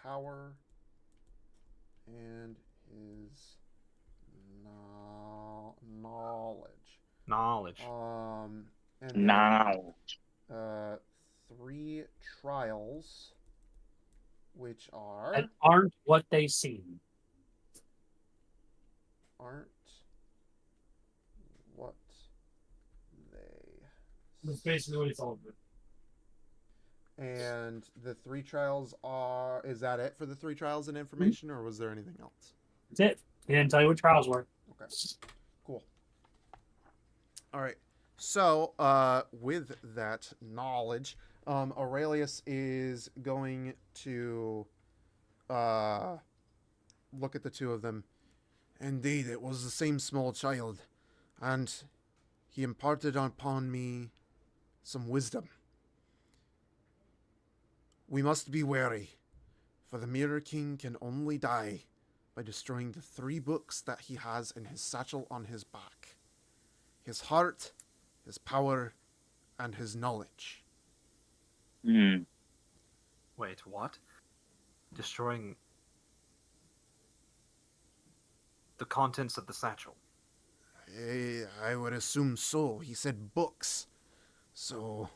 power, and his knowledge. Knowledge. And then, Now. 3 trials, which are That aren't what they seem. aren't what they. That's basically what he told me. And the 3 trials are. Is that it for the 3 trials and information, or was there anything else? That's it. He didn't tell you what trials were. Okay. Cool. All right. So, with that knowledge, Aurelius is going to look at the two of them. Indeed, it was the same small child, and he imparted upon me some wisdom. We must be wary, for the Mirror King can only die by destroying the 3 books that he has in his satchel on his back: his heart, his power, and his knowledge. Hmm. Wait, what? Destroying the contents of the satchel. I would assume so. He said books. So,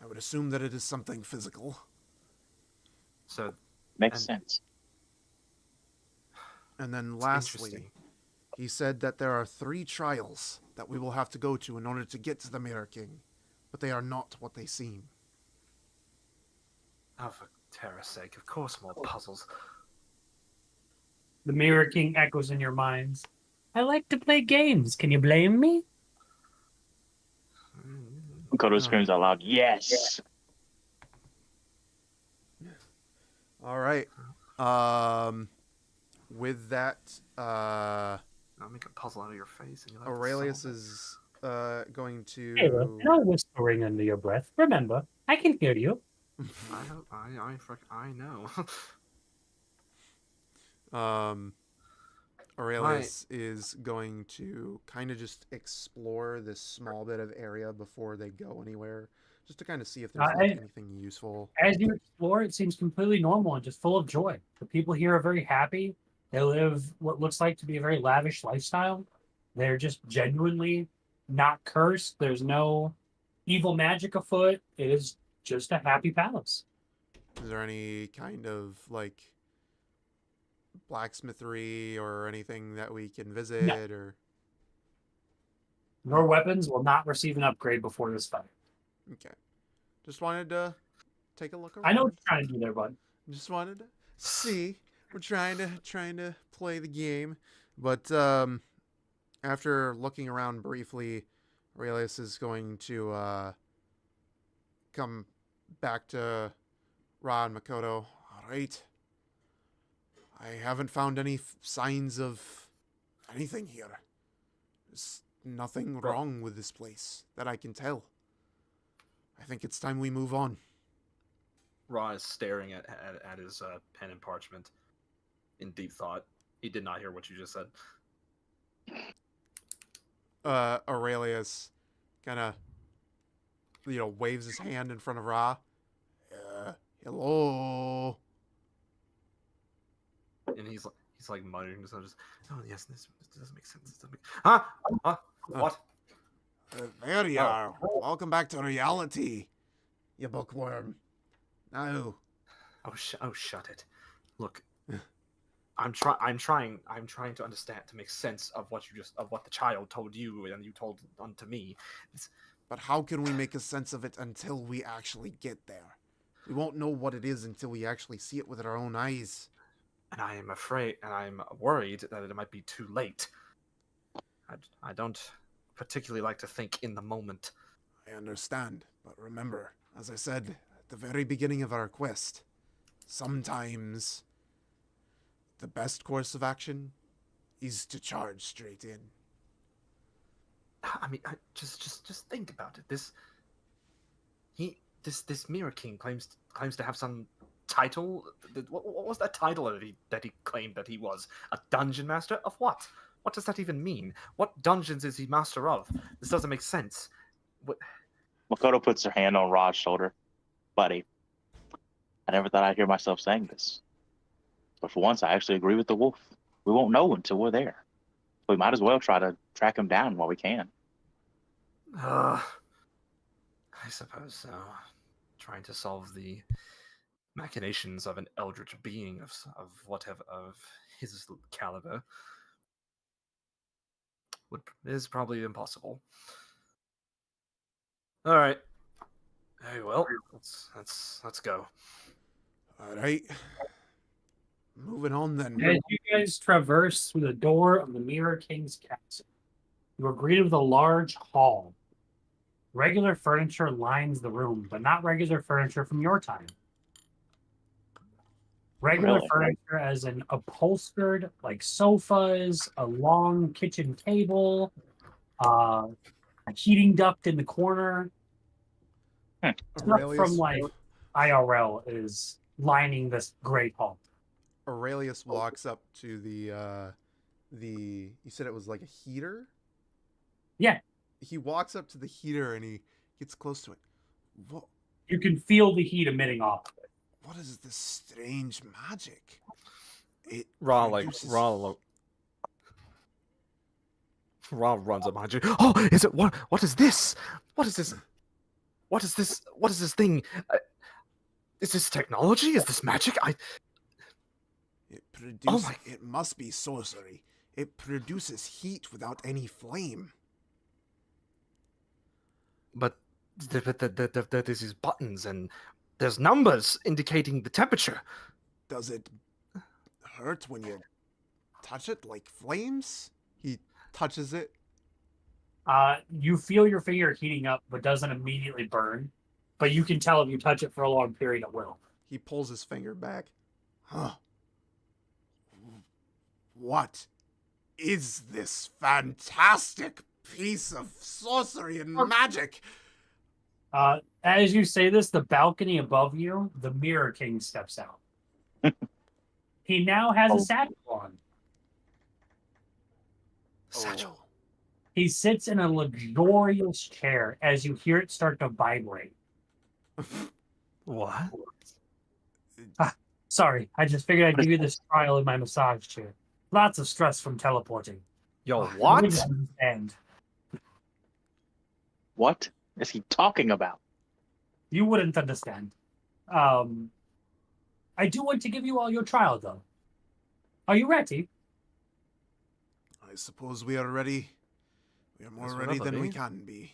I would assume that it is something physical. So Makes And- sense. And then it's lastly, interesting. he said that there are 3 trials that we will have to go to in order to get to the Mirror King, but they are not what they seem. Oh, for terror's sake! Of course, more puzzles. The Mirror King echoes in your minds. I like to play games. Can you blame me? Makoto Oh. screams out loud, "Yes!" All right. With that, I'll make a puzzle out of your face, and you'll have to Aurelius solve it. is going Taylor, to. no whispering under your breath. Remember, I can hear you. I hope I know. Aurelius is going to kind of just explore this small bit of area before they go anywhere, just to kind of see if there's like anything useful. As you explore, it seems completely normal and just full of joy. The people here are very happy. They live what looks like to be a very lavish lifestyle. They're just genuinely not cursed. There's no evil magic afoot. It is just a happy palace. Is there any kind of like blacksmithery or anything that we can visit or? Your weapons will not receive an upgrade before this fight. Okay, just wanted to take a look around. I know what you're trying to do there, bud. Just wanted to see. We're trying to play the game, but after looking around briefly, Aurelius is going to come back to Ra and Makoto. All right. I haven't found any signs of anything here. There's nothing wrong with this place that I can tell. I think it's time we move on. Ra is staring at his pen and parchment in deep thought. He did not hear what you just said. Aurelius kind of, waves his hand in front of Ra. Hello. And he's like muttering to himself, just, "Oh yes, this doesn't make sense. This doesn't make... Huh? Huh? What? There you Oh. are. Welcome back to reality, you bookworm. Now, Oh, shut it. Look, I'm trying to understand, to make sense of what the child told you and you told unto me. but how can we make a sense of it until we actually get there? We won't know what it is until we actually see it with our own eyes. And I am afraid, and I'm worried that it might be too late. I don't particularly like to think in the moment. I understand, but remember, as I said at the very beginning of our quest, sometimes the best course of action is to charge straight in. I mean, just think about it. This Mirror King claims to have some title. What was that title that he claimed that he was? A dungeon master of what? What does that even mean? What dungeons is he master of? This doesn't make sense. What? Makoto puts her hand on Ra's shoulder. Buddy, I never thought I'd hear myself saying this. But for once, I actually agree with the wolf. We won't know until we're there. We might as well try to track him down while we can. I suppose so. Trying to solve the machinations of an eldritch being of his caliber is probably impossible. All right. Very well. Let's go. All right. Moving on then. As you guys traverse through the door of the Mirror King's castle, you are greeted with a large hall. Regular furniture lines the room, but not regular furniture from your time. Regular Really? furniture as in upholstered, like sofas, a long kitchen table, a heating duct in the corner. Stuff from Aurelius, like IRL is lining this great hall. Aurelius walks up to the. You said it was like a heater. Yeah, He walks up to the heater and he gets close to it. What? you can feel the heat emitting off of it. What is this strange magic? It Ra produces- Ra runs up behind you. Oh, is it what is this? What is this? What is this? What is this thing? Is this technology? Is this magic? It Oh produces. my- It must be sorcery. It produces heat without any flame. But there's these buttons and there's numbers indicating the temperature. Does it hurt when you touch it like flames? He touches it. You feel your finger heating up, but doesn't immediately burn. But you can tell if you touch it for a long period, it will. He pulls his finger back. Huh. What is this fantastic piece of sorcery and magic? As you say this, the balcony above you, the Mirror King steps out. He now has a satchel on. Satchel. He sits in a luxurious chair as you hear it start to vibrate. What? Sorry, I just figured I'd give you this trial in my massage chair. Lots of stress from teleporting. Yo, You what? wouldn't understand. What is he talking about? You wouldn't understand. I do want to give you all your trial, though. Are you ready? I suppose we are ready. We are more Yes, ready whatever, than we be. can be.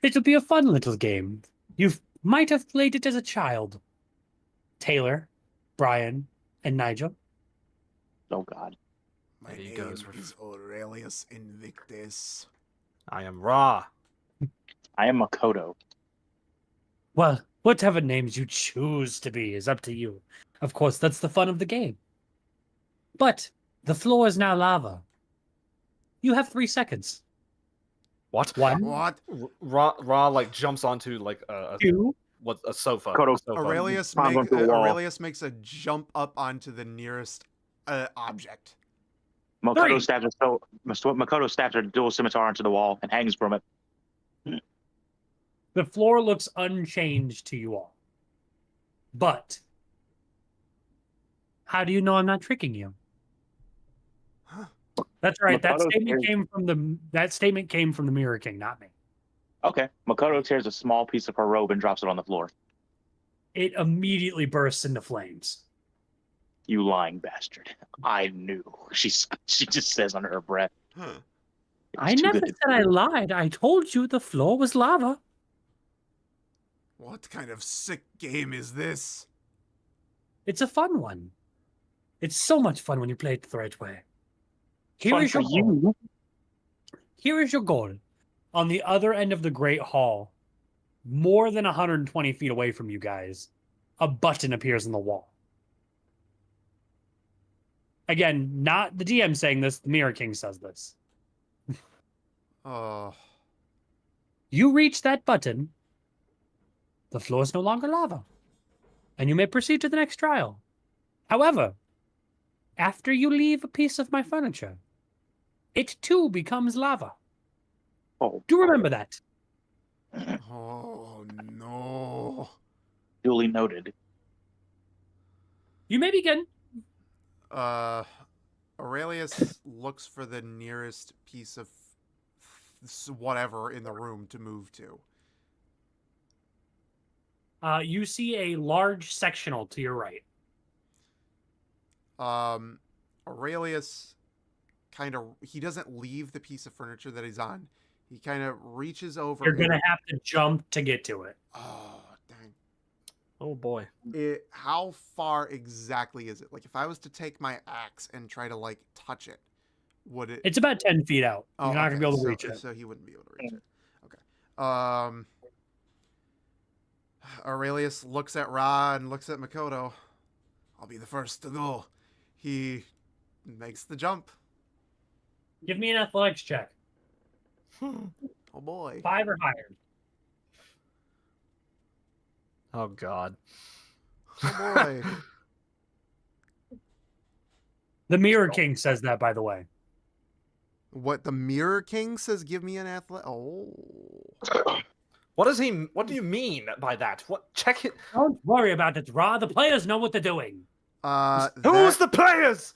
It'll be a fun little game. You might have played it as a child. Taylor, Brian, and Nigel. Oh God. My There he name goes. is Aurelius Invictus. I am Ra. I am Makoto. Well, whatever names you choose to be is up to you. Of course, that's the fun of the game. But the floor is now lava. You have 3 seconds. What? 1, What? Ra like jumps onto like a 2, sofa. Makoto- a sofa. Aurelius, Climb onto the wall. Aurelius makes a jump up onto the nearest object. Makoto 3. stabs her dual scimitar into the wall and hangs from it. The floor looks unchanged to you all. But how do you know I'm not tricking you? Huh. That's right. That Makoto statement is- came from the Mirror King, not me. Okay. Makoto tears a small piece of her robe and drops it on the floor. It immediately bursts into flames. You lying bastard. I knew. She just says under her breath. Huh. It was I too never good said to be I true. lied. I told you the floor was lava. What kind of sick game is this? It's a fun one. It's so much fun when you play it the right way. Here Fun is for your goal. you. Here is your goal. On the other end of the Great Hall, more than 120 feet away from you guys, a button appears in the wall. Again, not the DM saying this, the Mirror King says this. Oh, You reach that button, the floor is no longer lava, and you may proceed to the next trial. However, after you leave a piece of my furniture, it too becomes lava. Oh, Do remember that. oh no. duly noted. You may begin. Aurelius looks for the nearest piece of whatever in the room to move to. You see a large sectional to your right. Aurelius he doesn't leave the piece of furniture that he's on. He kind of reaches over. You're gonna have to jump to get to it. Oh, dang. Oh boy. How far exactly is it? Like, if I was to take my axe and try to, like, touch it, would it... It's about 10 feet out. You're not gonna be able to reach it. So he wouldn't be able to reach it. Okay. Aurelius looks at Ra and looks at Makoto. I'll be the first to go. He makes the jump. Give me an athletics check. Oh boy. 5 or higher. Oh God. Oh boy. The Mirror King says that, by the way. What the Mirror King says? Give me an athlete. Oh. What does he? What do you mean by that? What? Check it. Don't worry about it, Ra. The players know what they're doing. Who's the players?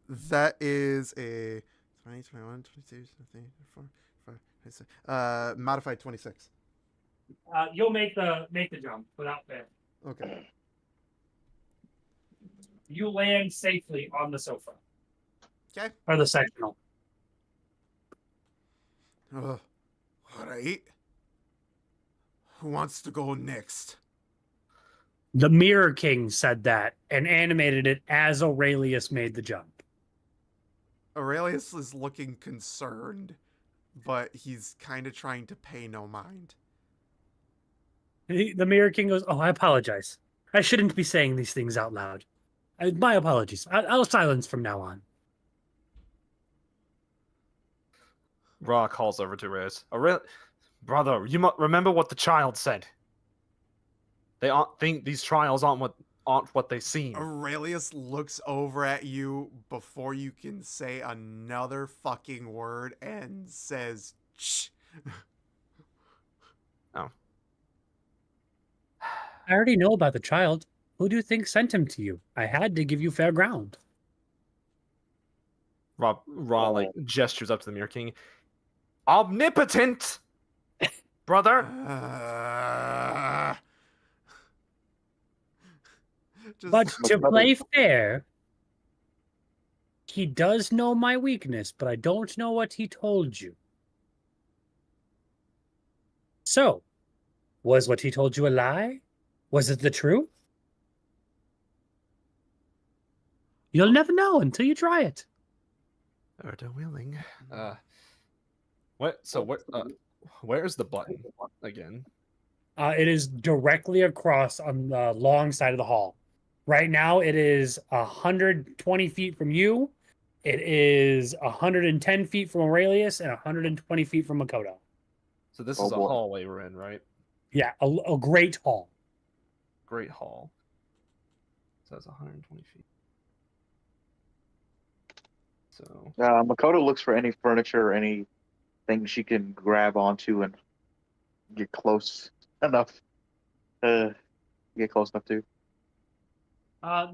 That is a 20, 21, 22, 23, 24, 25, 26, modified 26. You'll make the jump without fail. Okay. You land safely on the sofa. Okay. Or the sectional. All right. Who wants to go next? The Mirror King said that and animated it as Aurelius made the jump. Aurelius is looking concerned, but he's kind of trying to pay no mind. The Mirror King goes, "Oh, I apologize. I shouldn't be saying these things out loud. My apologies. I'll silence from now on." Ra calls over to Reyes. Brother, you remember what the child said. They think these trials aren't what they seem. Aurelius looks over at you before you can say another fucking word and says, "Shh." Oh. I already know about the child. Who do you think sent him to you? I had to give you fair ground. Ra like gestures up to the Mirror King. Omnipotent, brother. But to play fair, he does know my weakness, but I don't know what he told you. So, was what he told you a lie? Was it the truth? You'll never know until you try it. Order willing. What? So what? Where's the button again? It is directly across on the long side of the hall. Right now, it is 120 feet from you. It is 110 feet from Aurelius and 120 feet from Makoto. So this Oh, is a boy. hallway we're in, right? Yeah, a great hall. Great hall. So that's 120 feet. So Makoto looks for any furniture or anything she can grab onto and get close enough. Get close enough to.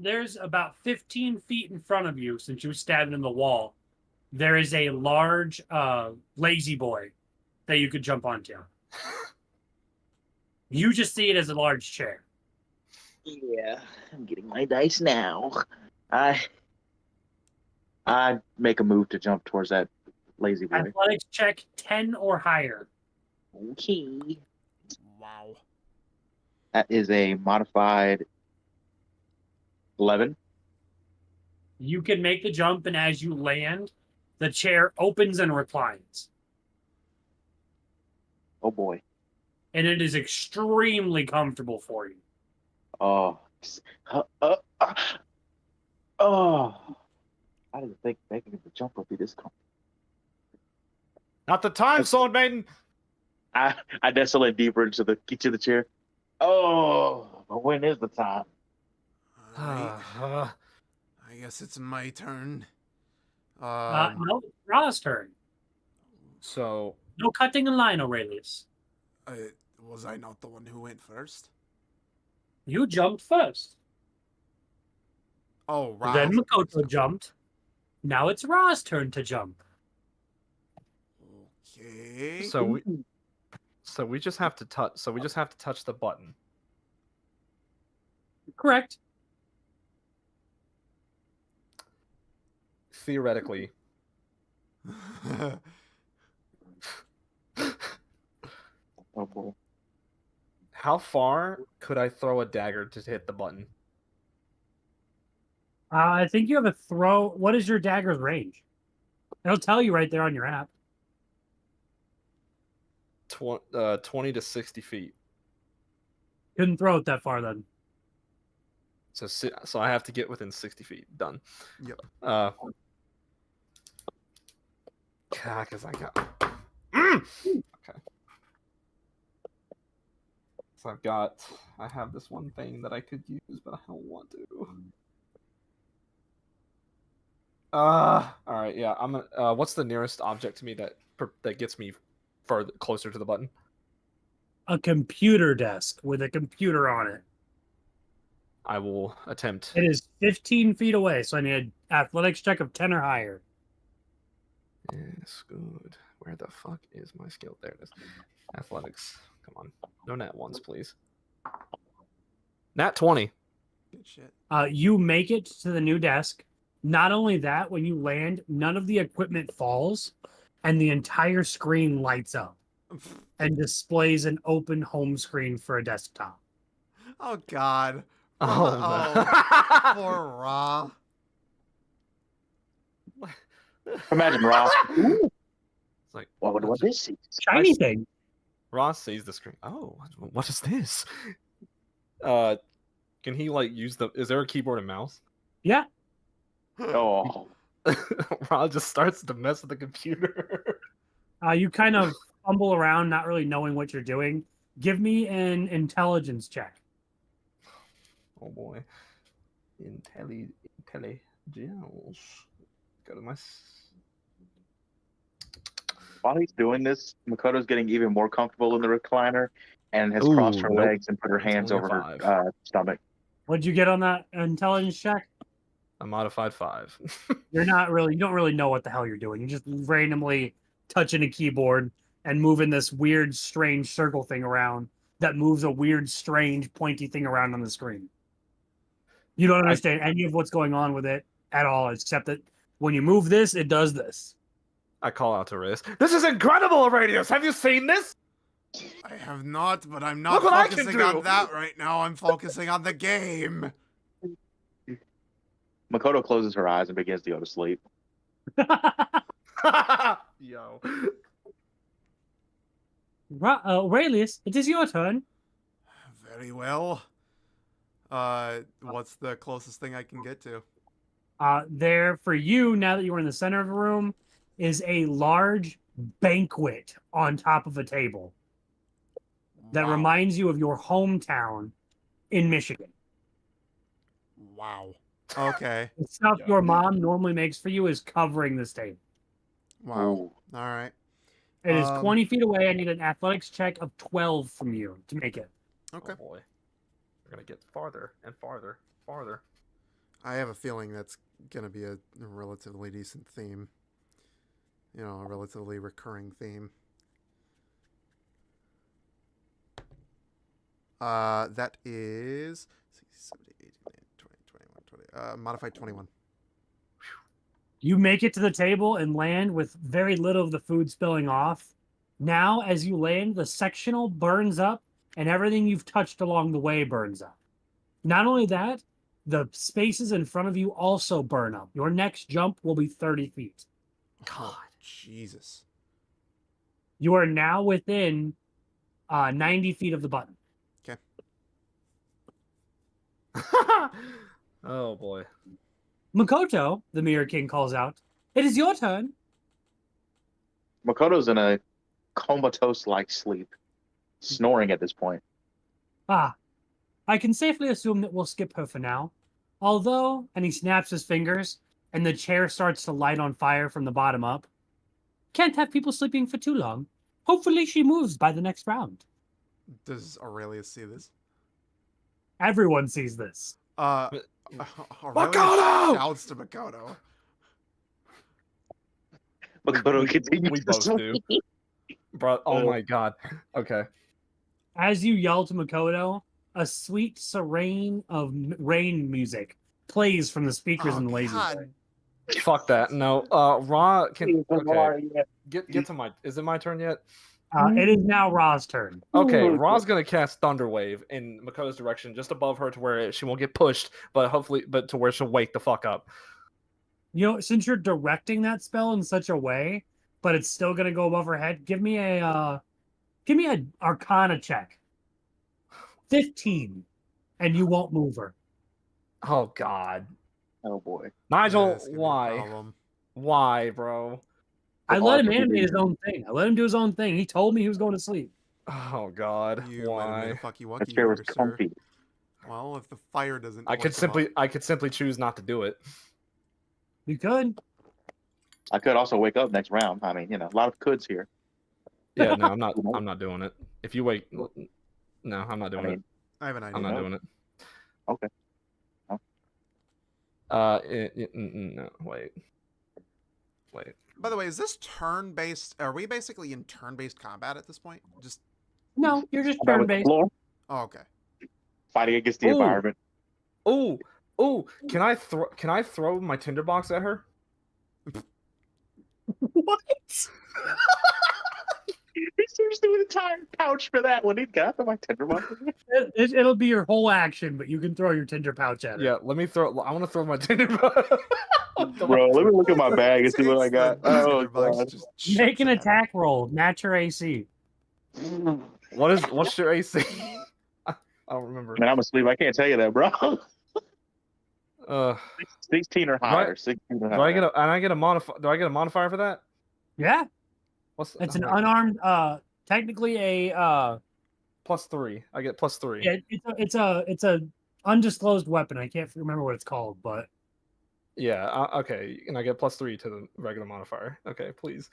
There's about 15 feet in front of you, since you stabbed in the wall. There is a large lazy boy that you could jump onto. You just see it as a large chair. Yeah, I'm getting my dice now. I make a move to jump towards that lazy boy. Athletics check 10 or higher. Okay. Wow. That is a modified 11. You can make the jump, and as you land, the chair opens and reclines. Oh boy. And it is extremely comfortable for you. Oh. Oh. I didn't think making the jump would be this comfortable. not the time, Sword Maiden. I nestle deeper into the chair. Oh, but when is the time? All right. I guess it's my turn. No, Ra's turn. So No cutting in line, Aurelius. Was I not the one who went first? You jumped first. Oh, right. Then Makoto jumped. Now it's Ra's turn to jump. Okay. so we just have to touch. So we just have to touch the button. Correct. Theoretically, Oh boy. how far could I throw a dagger to hit the button? I think you have a throw. What is your dagger's range? It'll tell you right there on your app. 20 to 60 feet. Couldn't throw it that far then. So I have to get within 60 feet. Done. Yep. Because I got. Okay. So I have this one thing that I could use, but I don't want to. All right, yeah. I'm gonna. What's the nearest object to me that gets me closer to the button? A computer desk with a computer on it. I will attempt. It is 15 feet away, so I need an athletics check of 10 or higher. Yes, good. Where the fuck is my skill? There it is. Athletics. Come on. No nat ones, please. Nat 20. Good shit. You make it to the new desk. Not only that, when you land, none of the equipment falls, and the entire screen lights up and displays an open home screen for a desktop. Oh God. Oh, Poor Ra. Imagine Ross. It's like, What is he? Shiny thing. Ross sees the screen. Oh, what is this? Can he like use is there a keyboard and mouse? Yeah. Oh, Ross just starts to mess with the computer. You kind of fumble around, not really knowing what you're doing. Give me an intelligence check. Oh boy. Intelligence. Go to my. while he's doing this, Makoto's getting even more comfortable in the recliner and has Ooh, crossed her nope. legs and put her It's hands only a over her stomach. What'd you get on that intelligence check? A modified 5. You don't really know what the hell you're doing. You're just randomly touching a keyboard and moving this weird, strange circle thing around that moves a weird, strange, pointy thing around on the screen. You don't understand any of what's going on with it at all, except that when you move this, it does this. I call out to Riz. This is incredible, Radius! Have you seen this? I have not, but I'm not Look what I can focusing do! on that right now. I'm focusing on the game. Makoto closes her eyes and begins to go to sleep. Yo. Aurelius, it is your turn. Very well. What's the closest thing I can get to? There for you, now that you're in the center of the room, is a large banquet on top of a table that Wow. reminds you of your hometown in Michigan. Wow. Okay. The stuff Yeah. your mom normally makes for you is covering this table. Wow. Ooh. All right. It is 20 Um, feet away. I need an athletics check of 12 from you to make it. Okay. Oh boy. We're gonna get farther and farther, farther. I have a feeling that's gonna be a relatively decent theme. You know, a relatively recurring theme. That is 70, 80, 20, 21, 20. Modified 21. You make it to the table and land with very little of the food spilling off. Now, as you land, the sectional burns up and everything you've touched along the way burns up. Not only that, the spaces in front of you also burn up. Your next jump will be 30 feet. God, Jesus. You are now within 90 feet of the button. Oh boy. Makoto, the Mirror King calls out, "It is your turn." Makoto's in a comatose-like sleep, snoring at this point. Ah, I can safely assume that we'll skip her for now. Although, and he snaps his fingers, and the chair starts to light on fire from the bottom up. Can't have people sleeping for too long. Hopefully she moves by the next round. Does Aurelius see this? Everyone sees this. Aurelius Makoto! shouts to Makoto. Makoto continues We to both sleep. do. Bro, oh my god. Okay. As you yell to Makoto, a sweet serene of rain music plays from the speakers in the lazy God. boy. Fuck that. No. Ra can okay. Get to my is it my turn yet? It is now Ra's turn. Okay, Ra's gonna cast Thunderwave in Makoto's direction, just above her to where she won't get pushed, but to where she'll wake the fuck up. You know, since you're directing that spell in such a way, but it's still going to go above her head, give me a Give me an Arcana check. 15, and you won't move her. Oh God, Oh boy. Nigel, This could be a why? problem. Why, bro? I let him Arthur animate his Houdini. own thing. I let him do his own thing. He told me he was going to sleep. Oh God, You might have made a why? fucky That wucky chair was here, sir. comfy. Well, if the fire doesn't, I could wake him up- simply choose not to do it. You could. I could also wake up next round. I mean, a lot of coulds here. Yeah, no, I'm not doing it. If you wait, no, I'm not I doing it. mean, I have an idea. I'm not know. doing it. Okay. No, wait. By the way, is this turn-based? Are we basically in turn-based combat at this point? Just No, you're just About turn with the based. floor, oh, okay. fighting against the Ooh. environment. Oh, can I throw my tinderbox at her? What? He seems to an entire pouch for that when he got to my tinderbox. It'll be your whole action, but you can throw your Tinder pouch at it. Yeah, let me throw. I want to throw my tinderbox. Bro, let me look at my bag and see what I Takes got. the Oh tinderbox, god. just Make chucks an it at him. attack roll. Match your AC. What's your AC? I don't remember. Man, I'm asleep. I can't tell you that, bro. Uh, 16 or higher. 16 or higher. do I get a modifier? Do I get a modifier for that? Yeah, What's it's an wait, unarmed. Technically a. +3? I get +3. Yeah, it's a undisclosed weapon. I can't remember what it's called, but Yeah. Okay, and I get +3 to the regular modifier. Okay, please.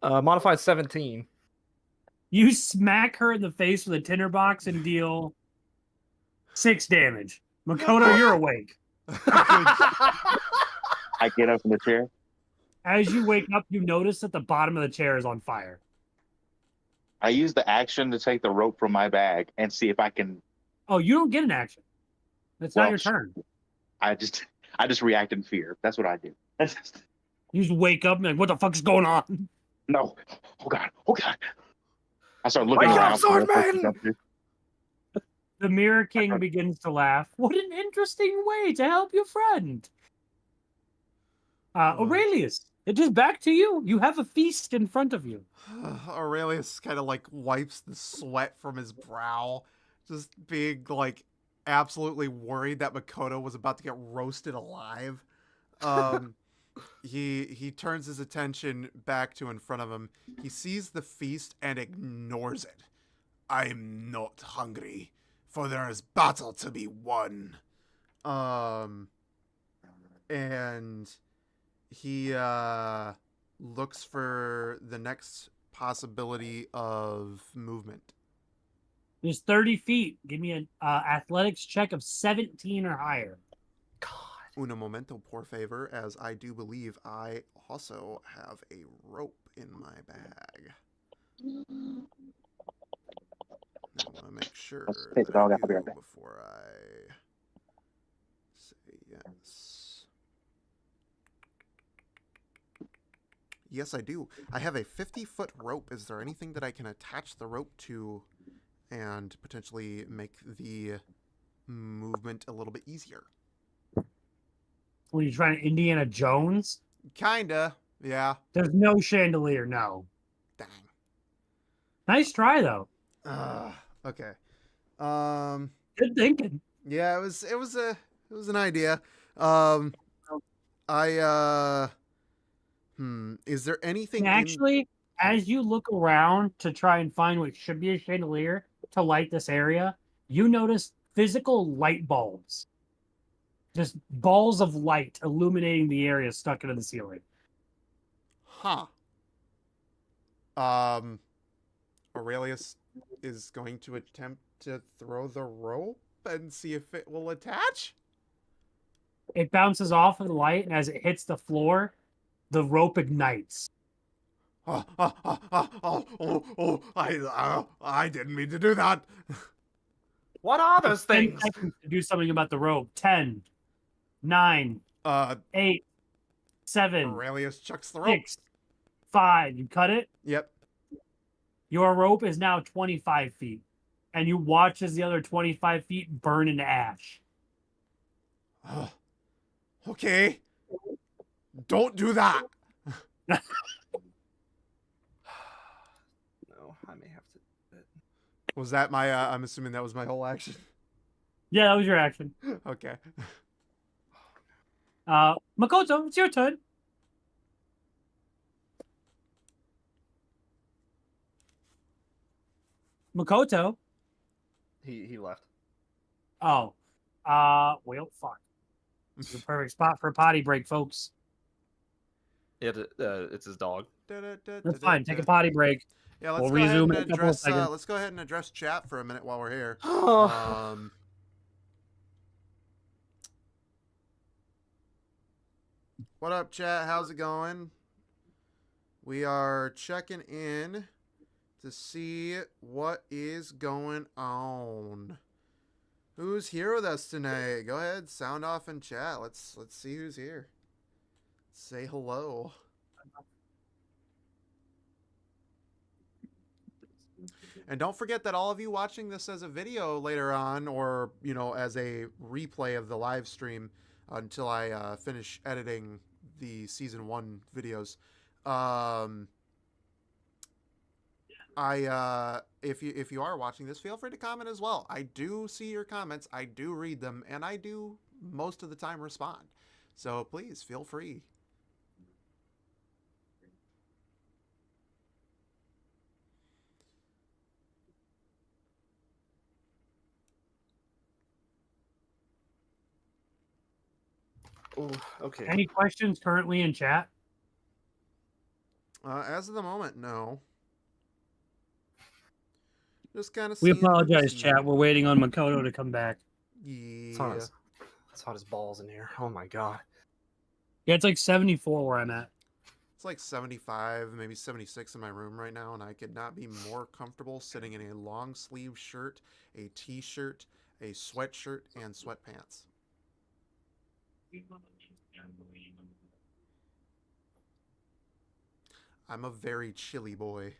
Modified 17. you smack her in the face with a tinderbox and deal 6 damage. Makoto, you're awake. I get up from the chair. As you wake up, you notice that the bottom of the chair is on fire. I use the action to take the rope from my bag and see if I can. Oh, you don't get an action. It's not Well, your turn. I just react in fear. That's what I do. You just wake up and be like, what the fuck is going on? No. Oh god. Oh god. I start looking Wake up, around. for Swordman! where to jump to. The Mirror King begins to laugh. What an interesting way to help your friend. Aurelius, it is back to you. You have a feast in front of you. Aurelius kind of like wipes the sweat from his brow, just being like absolutely worried that Makoto was about to get roasted alive. He turns his attention back to in front of him. He sees the feast and ignores it. I'm not hungry, for there is battle to be won. And he looks for the next possibility of movement. There's 30 feet. Give me an athletics check of 17 or higher. Uno momento, por favor, as I do believe I also have a rope in my bag. I want to make sure Let's take that it all I out. I'll be do right back. before I say yes. Yes, I do. I have a 50-foot rope. Is there anything that I can attach the rope to and potentially make the movement a little bit easier? Were you trying to Indiana Jones? Kinda, yeah. There's no chandelier, no. Dang. Nice try, though. Okay. Good thinking. Yeah, it was an idea. Is there anything And actually, as you look around to try and find what should be a chandelier to light this area, you notice physical light bulbs. Just balls of light illuminating the area stuck into the ceiling. Huh. Aurelius is going to attempt to throw the rope and see if it will attach? It bounces off of the light, and as it hits the floor, the rope ignites. I didn't mean to do that. What are those 10 things? seconds to do something about the rope. 10, 9, 8, 7, Aurelius chucks the rope. 6, 5. You cut it. Yep. Your rope is now 25 feet, and you watch as the other 25 feet burn into ash. Okay. Don't do that. Was that my? I'm assuming that was my whole action. Yeah, that was your action. Okay. Makoto, it's your turn. Makoto. He left. Oh. Well, fuck. It's the perfect spot for a potty break, folks. It's his dog. That's fine. Take a potty break. Yeah, let's We'll go ahead resume and in a couple of address. seconds. Let's go ahead and address chat for a minute while we're here. What up, chat? How's it going? We are checking in to see what is going on. Who's here with us tonight? Go ahead, sound off in chat. Let's see who's here. Say hello. And don't forget that all of you watching this as a video later on, or as a replay of the live stream until I finish editing the season 1 videos. If you are watching this, feel free to comment as well. I do see your comments, I do read them, and I do most of the time respond. So please feel free. Oh, okay. Any questions currently in chat? As of the moment, no. Just kind of. We apologize, chat. We're waiting on Makoto to come back. It's Yeah. hot as balls in here. Oh my god. Yeah, it's like 74 where I'm at. It's like 75, maybe 76 in my room right now, and I could not be more comfortable sitting in a long sleeve shirt, a t-shirt, a sweatshirt, and sweatpants. I'm a very chilly boy.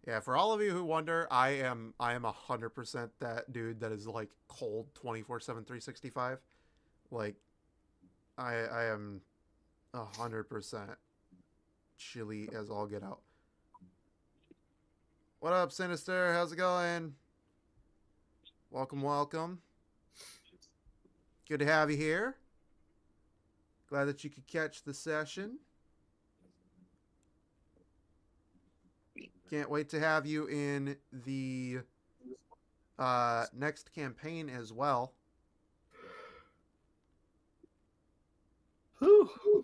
Yeah, for all of you who wonder, I am 100% that dude that is like cold 24/7 365. Like I am 100% chilly as all get out. What up, Sinister? How's it going? Welcome, welcome. Good to have you here. Glad that you could catch the session. Can't wait to have you in the next campaign as well. Whew.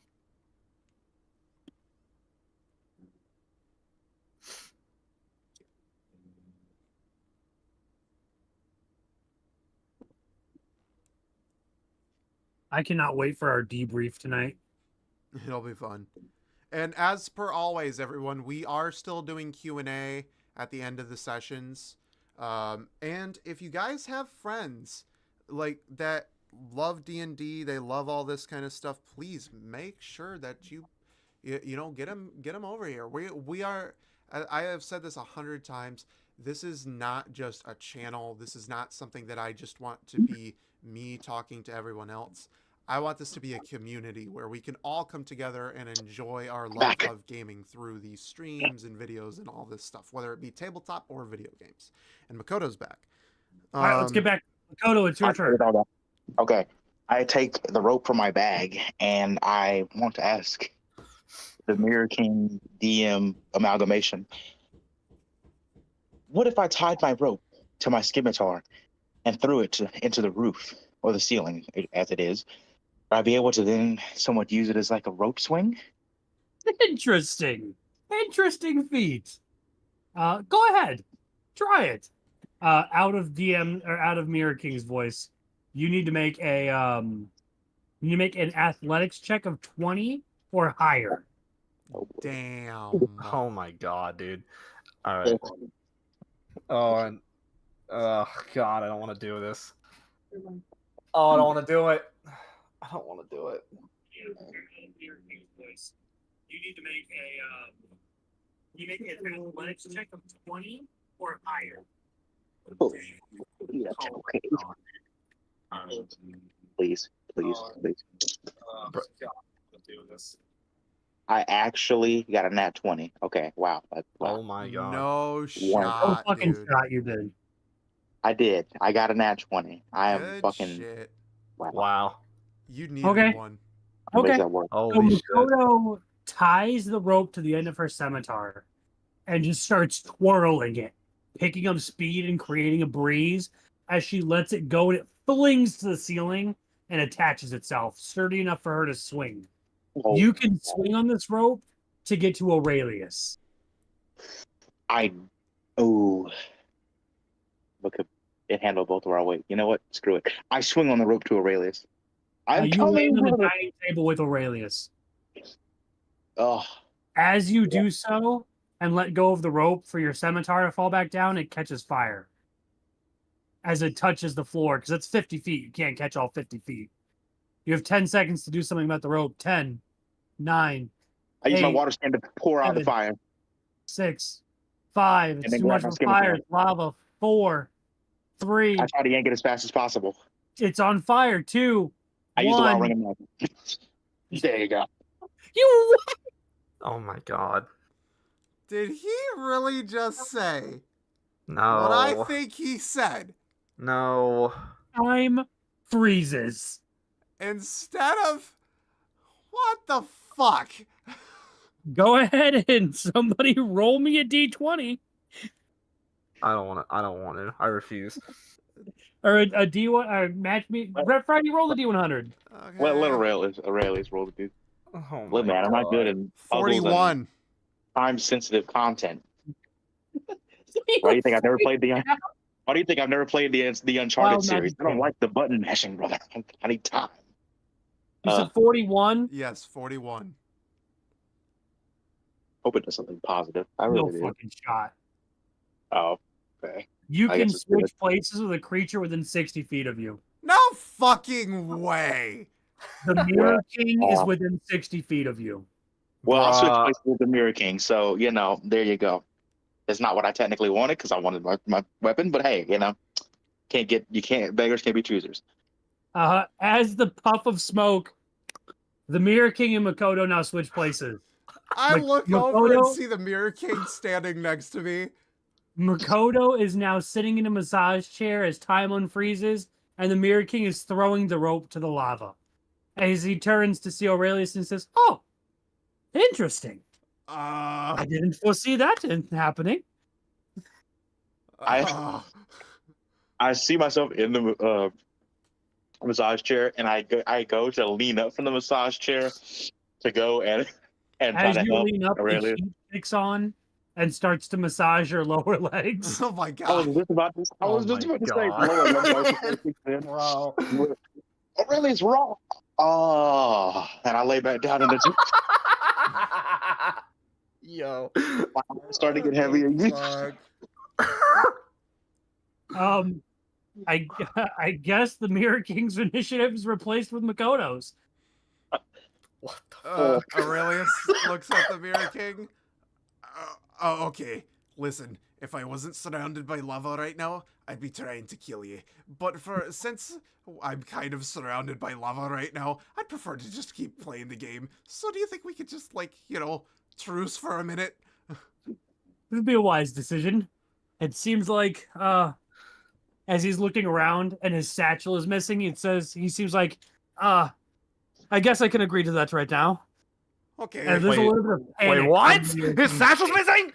I cannot wait for our debrief tonight. It'll be fun. And as per always, everyone, we are still doing Q&A at the end of the sessions. And if you guys have friends like that love D&D, they love all this kind of stuff, please make sure that you get them over here. We are, I have said this 100 times, this is not just a channel. This is not something that I just want to be me talking to everyone else. I want this to be a community where we can all come together and enjoy our love of gaming through these streams and videos and all this stuff, whether it be tabletop or video games. And Makoto's back. All right, let's get back. Makoto, it's your turn. Okay. I take the rope from my bag and I want to ask the Mirror King DM amalgamation. What if I tied my rope to my scimitar and threw it into the roof or the ceiling, as it is? Would I be able to then somewhat use it as like a rope swing? Interesting feat. Go ahead, try it. Out of DM or out of Mirror King's voice, you need to make an athletics check of 20 or higher. Damn. Oh my god, dude. All right. Oh, and god, I don't want to do this. Oh, I don't want to do it. I don't want to do it. You need to make an athletics check of 20 or higher. Oh, yeah, okay. Please. God, I'm do this. I actually got a nat 20. Okay, wow. Wow. Oh my god. No No shot, fucking dude. shot you did. I did. I got a nat 20. I am Good fucking shit. wow. Wow. You needed Okay. one. I made Okay. that work. So Holy shit. Makoto ties the rope to the end of her scimitar and just starts twirling it, picking up speed and creating a breeze. As she lets it go, and it flings to the ceiling and attaches itself, sturdy enough for her to swing. Oh, You can swing on this rope to get to Aurelius. Oh, look, it handled both of our weight. You know what? Screw it. I swing on the rope to Aurelius. I'm You coming. land on the brother. dining table with Aurelius. Oh, As you do so and let go of the rope for your scimitar to fall back down, it catches fire as it touches the floor because it's 50 feet. You can't catch all 50 feet. You have 10 seconds to do something about the rope. 10, 9, I use my 8, water stand to pour out the 7, fire. 6, 5. And It's then too grab much my for scimitar. fire. It's lava. 4, 3. I try to yank it as fast as possible. It's on fire. 2, I use the wild 1. ring knife. There you go. You Oh my god. Did he really just say No. what I think he said? No. time freezes. Instead of what the fuck? Go ahead and somebody roll me a d20 I don't want to. I refuse. or a d1 or match me. Red Friday, roll the d100. Okay. Well, let Aurelius roll the dude. Oh Look, my man, I'm not good God. at puzzles and 41. time-sensitive content. Why do you think I've never played the? Why do you think I've never played the Uncharted Wild series? Magic I don't Game. like the button mashing, brother. I need time. You said 41. Yes, 41. Hope it does something positive. I No really do. fucking shot. Oh, okay. You I can guess it's good. switch places with a creature within 60 feet of you. No fucking way. The Mirror King is Wow. within 60 feet of you. Well, I'll switch Bruh. places with the Mirror King, so there you go. It's not what I technically wanted because I wanted my weapon, but hey, beggars can't be choosers. As the puff of smoke, the Mirror King and Makoto now switch places. I Mak- look over and Makoto- see the Mirror King standing next to me. Makoto is now sitting in a massage chair as time unfreezes, and the Mirror King is throwing the rope to the lava. As he turns to see Aurelius and says, "Oh, interesting. I didn't foresee that happening." uh, I see myself in the massage chair, and I go to lean up from the massage chair to go and try As to you help lean up, the Aurelius. heat kicks on and starts to massage your lower legs. oh my I god. was just about to. I Oh was just my about to say, God. Lord, let me know if it's Bro. Aurelius wrong. Oh, and I lay back down in the chair. Yo. My arms started to get heavy again. Fuck. I guess the Mirror King's initiative is replaced with Makoto's. What the Aurelius looks at the Mirror King. Okay. Listen, if I wasn't surrounded by lava right now, I'd be trying to kill you. But since I'm kind of surrounded by lava right now, I'd prefer to just keep playing the game. So do you think we could just, truce for a minute? This would be a wise decision. It seems like, as he's looking around and his satchel is missing, he seems like, I guess I can agree to that right now. Okay. And there's a Wait, little bit of Wait, panic what? from the Mirror His King. satchel's missing?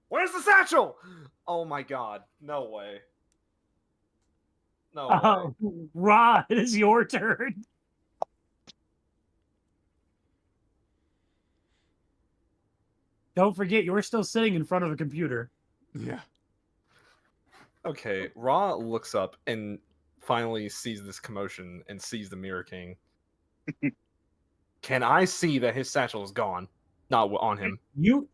Where's the satchel? Oh my god. No way. No way. Ra, it is your turn. Don't forget, you're still sitting in front of a computer. Yeah. Okay, Ra looks up and finally sees this commotion and sees the Mirror King. Can I see that his satchel is gone? Not on him. You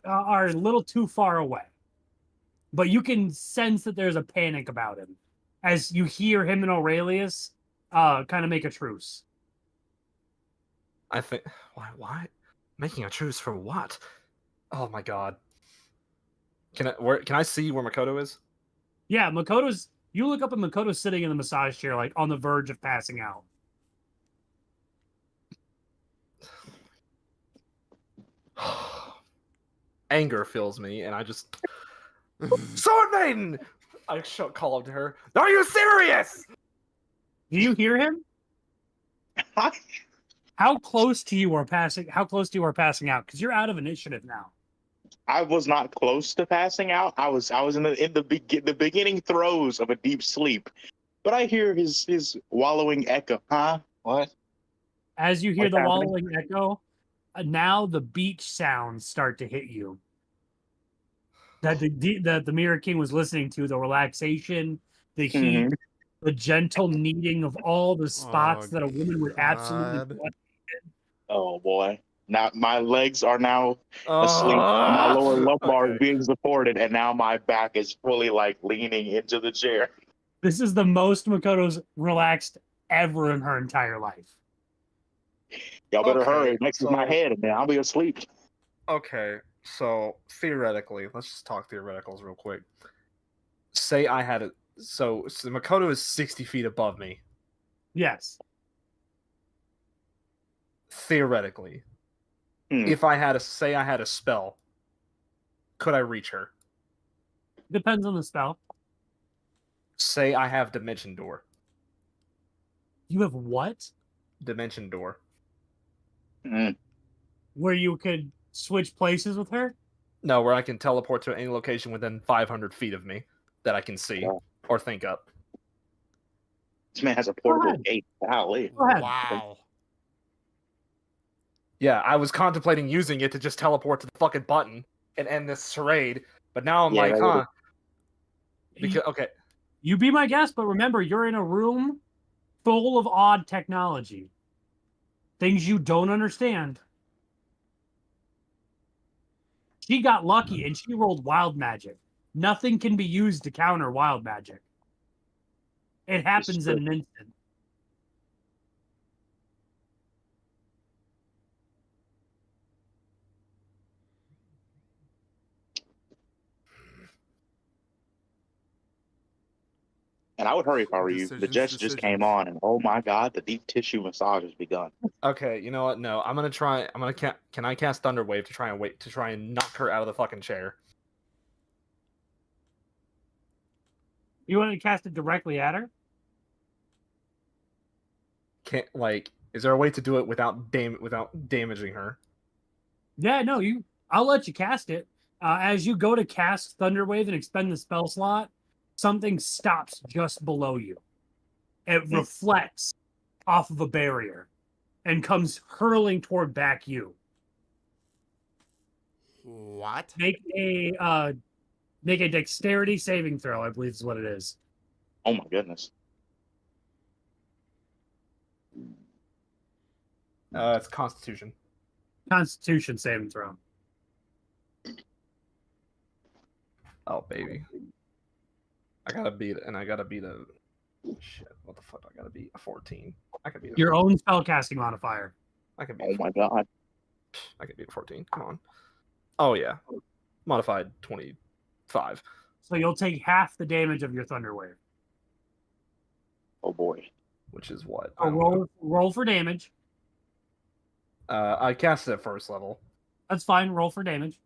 are a little too far away, but you can sense that there's a panic about him as you hear him and Aurelius kind of make a truce. I think. Why? Making a truce for what? Oh my god. Can I see where Makoto is? Yeah, you look up and Makoto's sitting in the massage chair, like on the verge of passing out. anger fills me, and I just Sword Maiden. I call up to her. Are you serious? Do you hear him? How close to you are passing? How close to you are passing out? Because you're out of initiative now. I was not close to passing out. I was in the beginning throes of a deep sleep, but I hear his wallowing echo. Huh? What? As you hear What's the happening? wallowing echo, now the beach sounds start to hit you. That the Mirror King was listening to, the relaxation, the heat, Mhm. the gentle kneading of all the spots that a woman would absolutely God. want. Oh boy! Now my legs are now asleep. My lower lumbar is Okay. being supported, and now my back is fully like leaning into the chair. This is the most Makoto's relaxed ever in her entire life. Y'all better Okay, hurry. Next is my so- head, and then I'll be asleep. Okay, so theoretically, let's just talk theoreticals real quick. Say I had a so Makoto is 60 feet above me. Yes. Theoretically, Hmm. if I had a spell, could I reach her? Depends on the spell. Say I have Dimension Door. You have what? Dimension Door. Mm. Where you could switch places with her? No, where I can teleport to any location within 500 feet of me that I can see Wow. or think up. This man has a portable ahead. gate. Golly. Go ahead. Wow. Yeah, I was contemplating using it to just teleport to the fucking button and end this charade, but now I'm Yeah, like, that huh? would've- Because okay, You be my guest, but remember, you're in a room full of odd technology. Things you don't understand. She got lucky and she rolled wild magic. Nothing can be used to counter wild magic. It happens in an instant. And I would hurry if I were you. The Jets just came on, and oh my god, the deep tissue massage has begun. okay, you know what? No, I'm gonna try. I'm gonna can I cast Thunder Wave to try and knock her out of the fucking chair? You want to cast it directly at her? Can't is there a way to do it without damaging her? Yeah, no, I'll let you cast it. As you go to cast Thunderwave and expend the spell slot, something stops just below you. It reflects off of a barrier and comes hurling toward back you. What? Make a dexterity saving throw, I believe is what it is. Oh my goodness. It's Constitution. Constitution saving throw. Oh baby, I gotta beat a shit. What the fuck? I gotta beat a 14. I can beat a Your own spellcasting modifier. I can beat. Oh my god. I can beat a 14. Come on. Oh yeah, modified 25. So you'll take half the damage of your Thunderwave. Oh boy. Which is what? So roll for damage. I cast it at first level. That's fine. Roll for damage.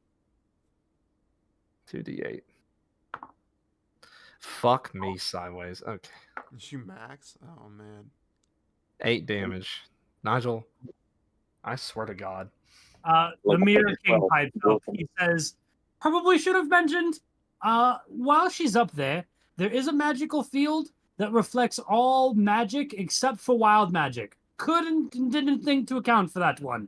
2d8. Fuck me sideways. Okay. Is you max? Oh man. 8 damage. Nigel, I swear to God. The Level Mirror King 12. pipes up. He says, probably should have mentioned, while she's up there, there is a magical field that reflects all magic except for wild magic. Didn't think to account for that one.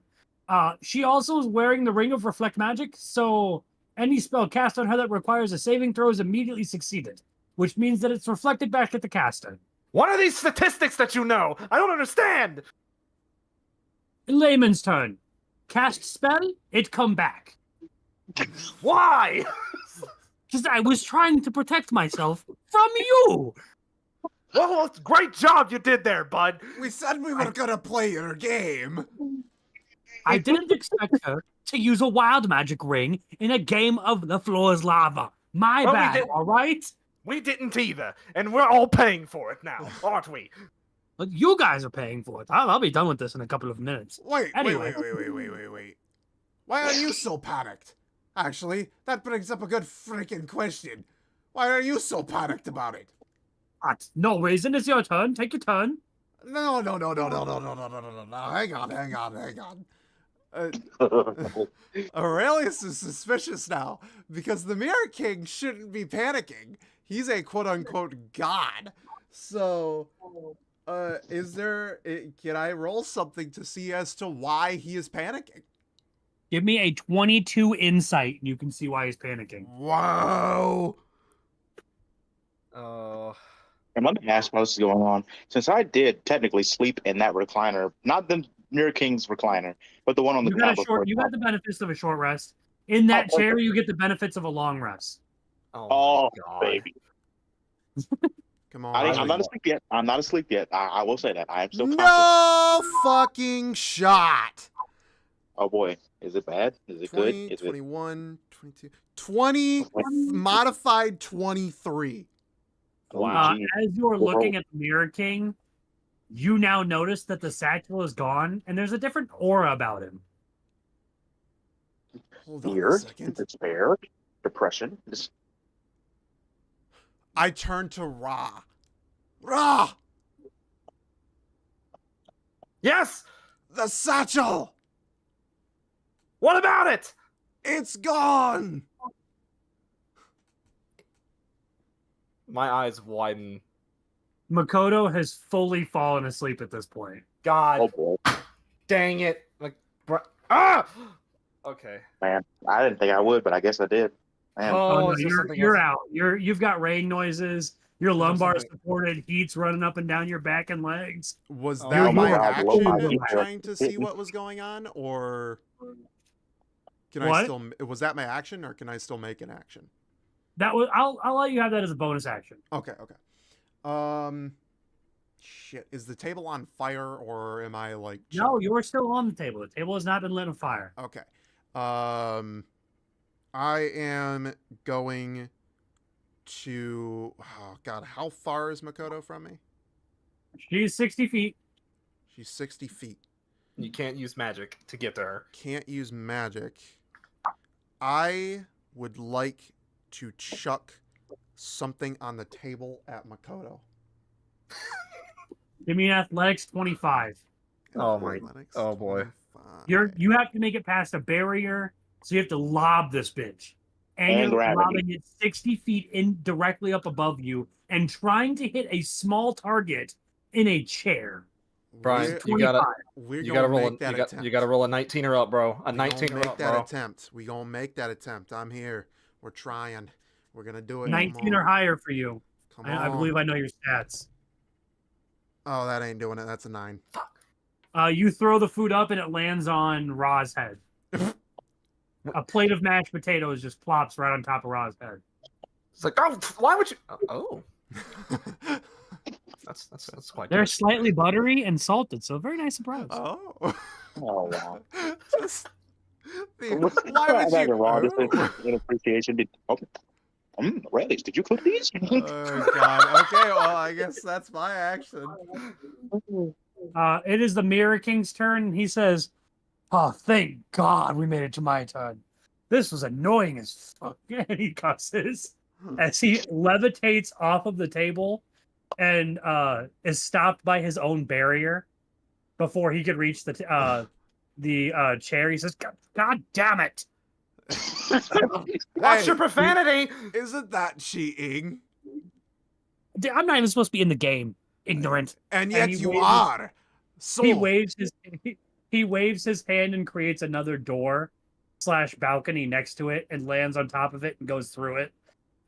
She also is wearing the Ring of Reflect Magic, so any spell cast on her that requires a saving throw is immediately succeeded, which means that it's reflected back at the caster. What are these statistics that you know? I don't understand. In layman's turn, cast spell, it come back. Why? Because I was trying to protect myself from you. Well, great job you did there, bud. We said we were gonna play your game. I didn't expect her to use a wild magic ring in a game of the floor is lava. My Well, we bad, didn't. all right? We didn't either, and we're all paying for it now, aren't we? But you guys are paying for it. I'll be done with this in a couple of minutes. Wait, Anyway. wait. Why are you so panicked? Actually, that brings up a good freaking question. Why are you so panicked about it? What? No reason. It's your turn. Take your turn. No. Hang on. Aurelius is suspicious now because the Mirror King shouldn't be panicking. He's a quote-unquote god. So, can I roll something to see as to why he is panicking? Give me a 22 insight, and you can see why he's panicking. Whoa! And let me ask what else is going on. Since I did technically sleep in that recliner, not the Mirror King's recliner, but the one on the You got tablet. you got the benefits of a short rest. In that Oh, chair, okay. you get the benefits of a long rest. Oh, Oh, my God. baby. Come on. I'm not would- asleep yet. I'm not asleep yet. I will say that. I am still conscious. No fucking shot! Oh boy. Is it bad? Is it 20, good? Is it 21, 22, 20, modified 23. Wow. geez. As you're looking at the Mirror King, you now notice that the satchel is gone, and there's a different aura about him. Hold on a fear, second. despair, depression? I turn to Ra. Ra! Yes! The satchel! What about it? It's gone! My eyes widen. Makoto has fully fallen asleep at this point. God Oh boy. dang it. Like, ah! Okay. Man, I didn't think I would, but I guess I did. Man. Oh, no, is there something you're else? out. You've got rain noises. Your Is there lumbar something- supported. Heat's running up and down your back and legs. Was Oh that my my God, low my action feet hurt. trying to see what was going on? Or can I What? still... Was that my action, or can I still make an action? That was. I'll let you have that as a bonus action. Okay. Shit. Is the table on fire, or am I like... No, chilling? you're still on the table. The table has not been lit on fire. Okay. I am going to... Oh, God. How far is Makoto from me? She's 60 feet. She's 60 feet. You can't use magic to get to her. Can't use magic. I would like to chuck something on the table at Makoto. Give me an athletics 25. Oh my- Athletics, oh boy. 25. You have to make it past a barrier, so you have to lob this bitch. And And you're gravity. lobbing it 60 feet in directly up above you and trying to hit a small target in a chair. Brian, We're- you gotta 25. we're you gonna gotta roll make that attempt. you gotta roll a 19 or up, bro. A We gonna 19 or make up, that bro. attempt. We gonna make that attempt. I'm here. We're trying. We're gonna do it. 19 Come or on. higher for you. Come I on. believe I know your stats. Oh, that ain't doing it. That's a 9. You throw the food up and it lands on Ra's head. A plate of mashed potatoes just plops right on top of Ra's head. It's like, oh, why would you? Oh, that's quite They're good. slightly buttery and salted, so very nice surprise. Oh. Oh wow. Just why would That's you? raw Oh. in appreciation. Relish, did you cook these? Oh God. Okay. Well, I guess that's my action. It is the Mirror King's turn. He says, "Oh, thank God we made it to my turn. This was annoying as fuck." And he cusses as he levitates off of the table and is stopped by his own barrier before he could reach the chair. He says, God damn it. Watch Hey, your profanity. Isn't that cheating? I'm not even supposed to be in the game, ignorant." And yet he you waves- are. So He waves his hand and creates another door / balcony next to it and lands on top of it and goes through it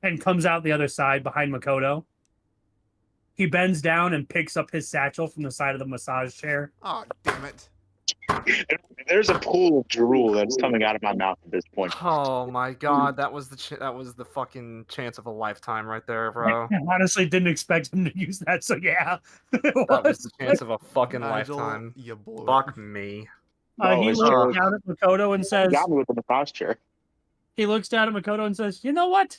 and comes out the other side behind Makoto. He bends down and picks up his satchel from the side of the massage chair. Oh, damn it. There's a pool of drool that's coming out of my mouth at this point. Oh my God, that was the fucking chance of a lifetime right there, bro. I honestly didn't expect him to use that, so yeah. It That was was. the chance of a fucking Nigel, lifetime. you blew it. Fuck me. Oh, He it's looks true. down at Makoto and You says, got me with the massage chair. "You know what?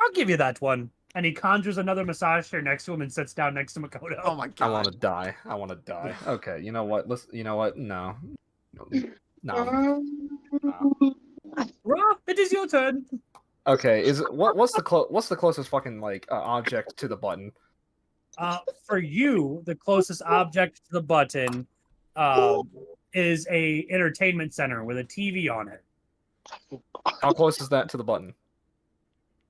I'll give you that one." And he conjures another massage chair next to him and sits down next to Makoto. Oh my I God. want to die. I want to die. Okay, you know what? You know what? No. No. It is your turn. Okay, what's the closest fucking like object to the button? For you, the closest object to the button is a entertainment center with a TV on it. How close is that to the button?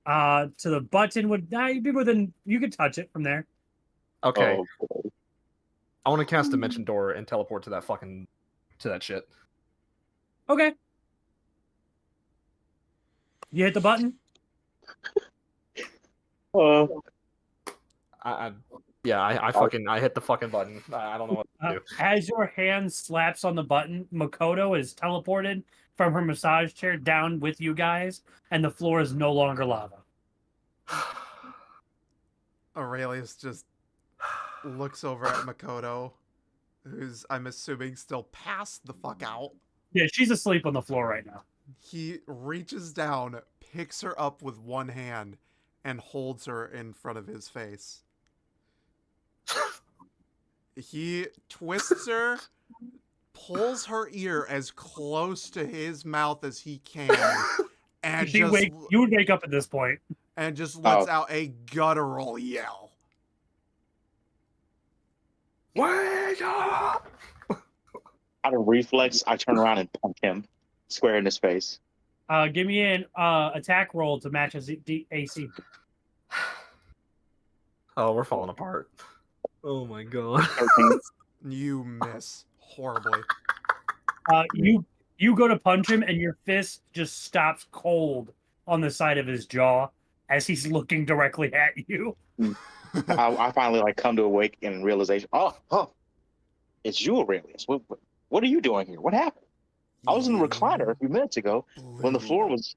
To the button would you'd be within. You could touch it from there. Okay, Oh, I want to cast Dimension Door and teleport to that shit. Okay. You hit the button. I hit the fucking button. I don't know what to do. As your hand slaps on the button, Makoto is teleported from her massage chair down with you guys, and the floor is no longer lava. Aurelius just looks over at Makoto, who's, I'm assuming, still passed the fuck out. Yeah, she's asleep on the floor right now. He reaches down, picks her up with one hand, and holds her in front of his face. He twists her, pulls her ear as close to his mouth as he can, and You would wake up at this point. and just lets out a guttural yell. Wake up! out of reflex, I turn around and punch him square in his face. Give me an attack roll to match his AC. Oh, we're falling apart. Oh my god. 13. You miss horribly. You go to punch him, and your fist just stops cold on the side of his jaw as he's looking directly at you. I finally like come to awake in realization. Oh, it's you, Aurelius. What are you doing here? What happened? I was in the recliner a few minutes ago when the floor was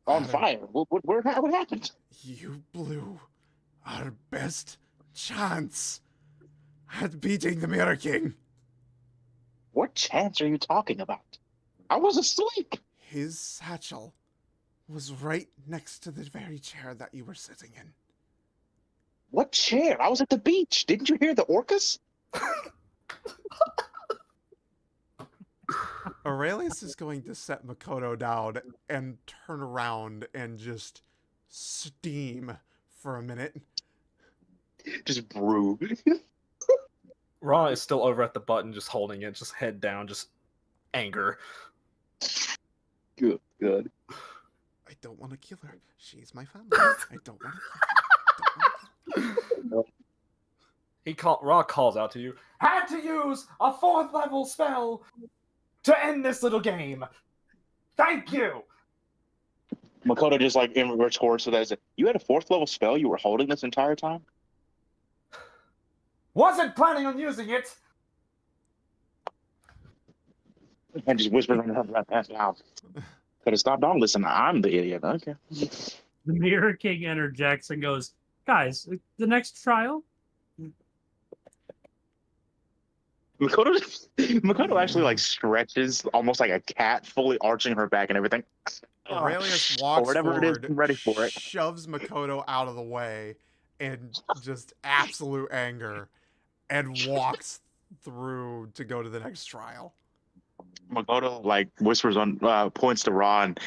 on fire. What happened? You blew our best chance at beating the Mirror King. What chance are you talking about? I was asleep. His satchel was right next to the very chair that you were sitting in. What chair? I was at the beach. Didn't you hear the orcas? Aurelius is going to set Makoto down and turn around and just steam for a minute. Just brew. Ra is still over at the button, just holding it, just head down, just anger. Good. I don't want to kill her. She's my family. I don't want to kill her. Ra calls out to you. Had to use a 4th level spell to end this little game. Thank you. Makoto just like in retorts with that. You had a 4th level spell you were holding this entire time? Wasn't planning on using it. And just whispers out. Could have stopped on. Listen, I'm the idiot. Okay. The Mirror King interjects and goes, "Guys, the next trial." Makoto actually like stretches almost like a cat, fully arching her back and everything. Aurelius Or walks whatever forward, it is, I'm ready for it. shoves Makoto out of the way in just absolute anger, and walks through to go to the next trial. Makoto like whispers on, points to Ra and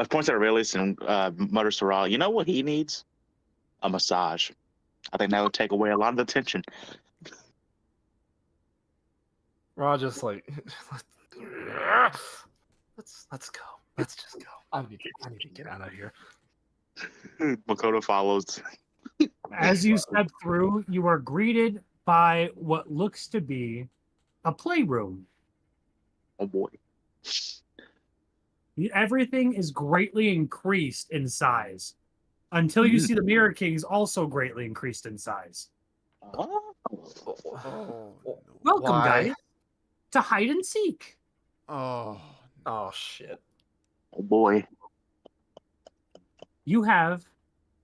points at Aurelius and mutters to Ra, "You know what he needs? A massage. I think that would take away a lot of the tension." Ra just like, let's go. Let's just go. I need to get out of here. Makoto follows. As you step through, you are greeted by what looks to be a playroom. Oh boy. Everything is greatly increased in size until you see the Mirror Kings also greatly increased in size. Oh. Welcome, Why? guys, to hide and seek. Oh, Oh shit. Oh boy. You have,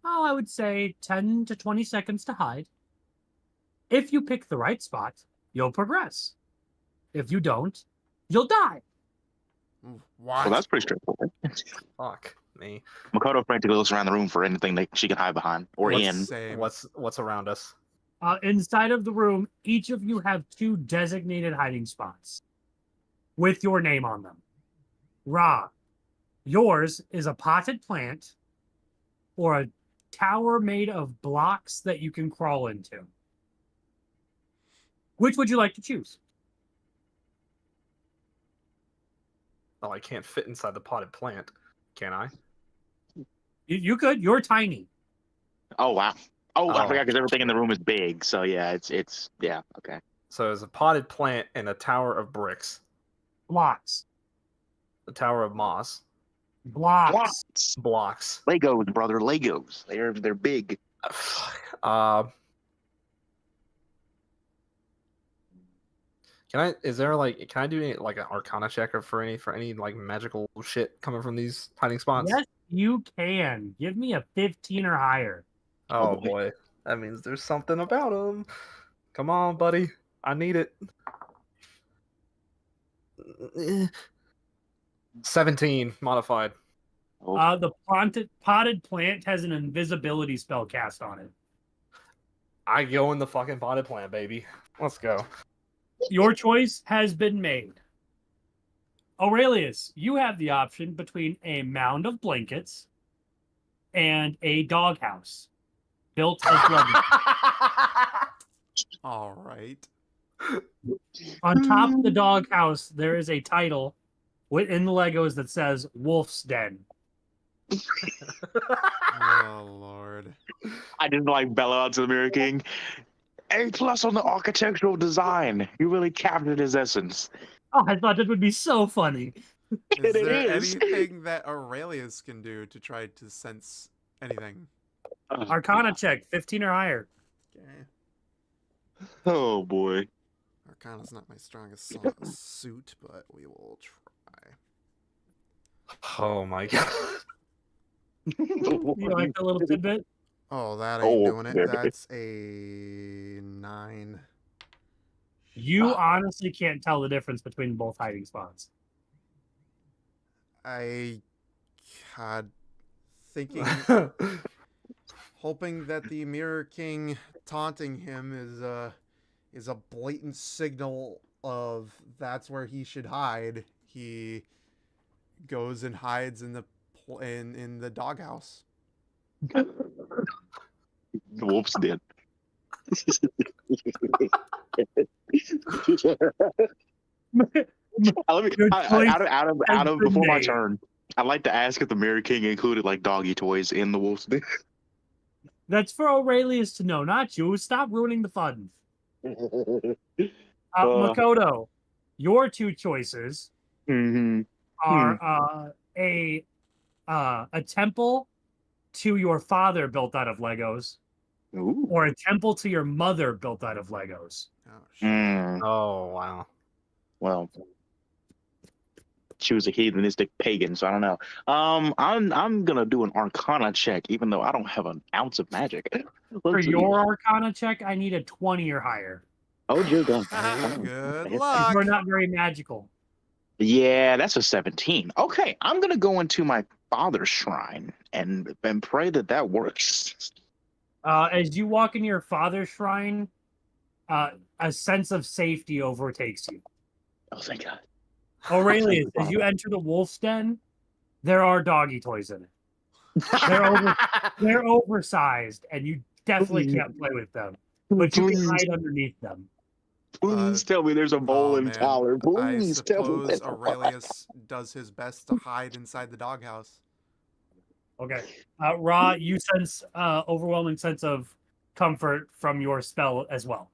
I would say 10 to 20 seconds to hide. If you pick the right spot, you'll progress. If you don't, you'll die. what? Well, that's pretty straightforward. Fuck me. Makoto frantically looks around the room for anything that she can hide behind or in. Same. What's around us? Inside of the room, each of you have 2 designated hiding spots with your name on them. Ra, Yours is a potted plant or a tower made of blocks that you can crawl into. Which would you like to choose? Oh, I can't fit inside the potted plant, can I? You could. You're tiny. Oh wow. Oh, I Oh, forgot because everything in the room is big. So yeah, it's yeah, okay. So there's a potted plant and a tower of bricks, Blocks. a tower of moss, Blocks. blocks. Legos, brother, Legos. They're big. Uh, can I? Is there like? Can I do any, like an Arcana check or for any like magical shit coming from these hiding spots? Yes, you can. Give me a 15 or higher. Oh Oh, boy. boy, that means there's something about them. Come on, buddy, I need it. 17 modified. Oh, The potted plant has an invisibility spell cast on it. I go in the fucking potted plant, baby. Let's go. Your choice has been made. Aurelius, you have the option between a mound of blankets and a doghouse built as Lego. All right. On top of the doghouse, there is a title in the Legos that says Wolf's Den. Oh Lord. I didn't like bellow out to the Mirror King. A+ on the architectural design. You really captured his essence. Oh, I thought that would be so funny. Is It there is. anything that Aurelius can do to try to sense anything? Arcana check, 15 or higher. Okay. Oh boy. Arcana's not my strongest suit, but we will try. Oh my god. You like that little tidbit? Oh, that ain't Oh, doing it. there. That's a 9. You honestly can't tell the difference between both hiding spots. I had thinking, hoping that the Mirror King taunting him is a blatant signal of that's where he should hide. He goes and hides in the doghouse. The wolf's dead. Your choice Out of been before my made. turn, I'd like to ask if the Mirror King included like doggy toys in the wolf's den. That's for Aurelius to know, not you. Stop ruining the fun. Uh. Makoto, your two choices Mm-hmm. are a temple to your father built out of Legos, Ooh. or a temple to your mother built out of Legos. Oh, shit. Mm, Oh wow. well, she was a heathenistic pagan, so I don't know. I'm gonna do an Arcana check, even though I don't have an ounce of magic. For Let's see. your Arcana check, I need a 20 or higher. Oh dear God. Good You're luck. not very magical. Yeah, that's a 17. Okay, I'm gonna go into my father's shrine and pray that works. As you walk into your father's shrine, a sense of safety overtakes you. Oh, thank God. Aurelius, as you enter the wolf's den, there are doggy toys in it. They're oversized, and you definitely can't play with them. But you can Please. hide underneath them. Please tell me there's a bowl Oh, in man. Tyler. I Please tell me. suppose Aurelius does his best to hide inside the doghouse. Okay. Ra, you sense overwhelming sense of comfort from your spell as well.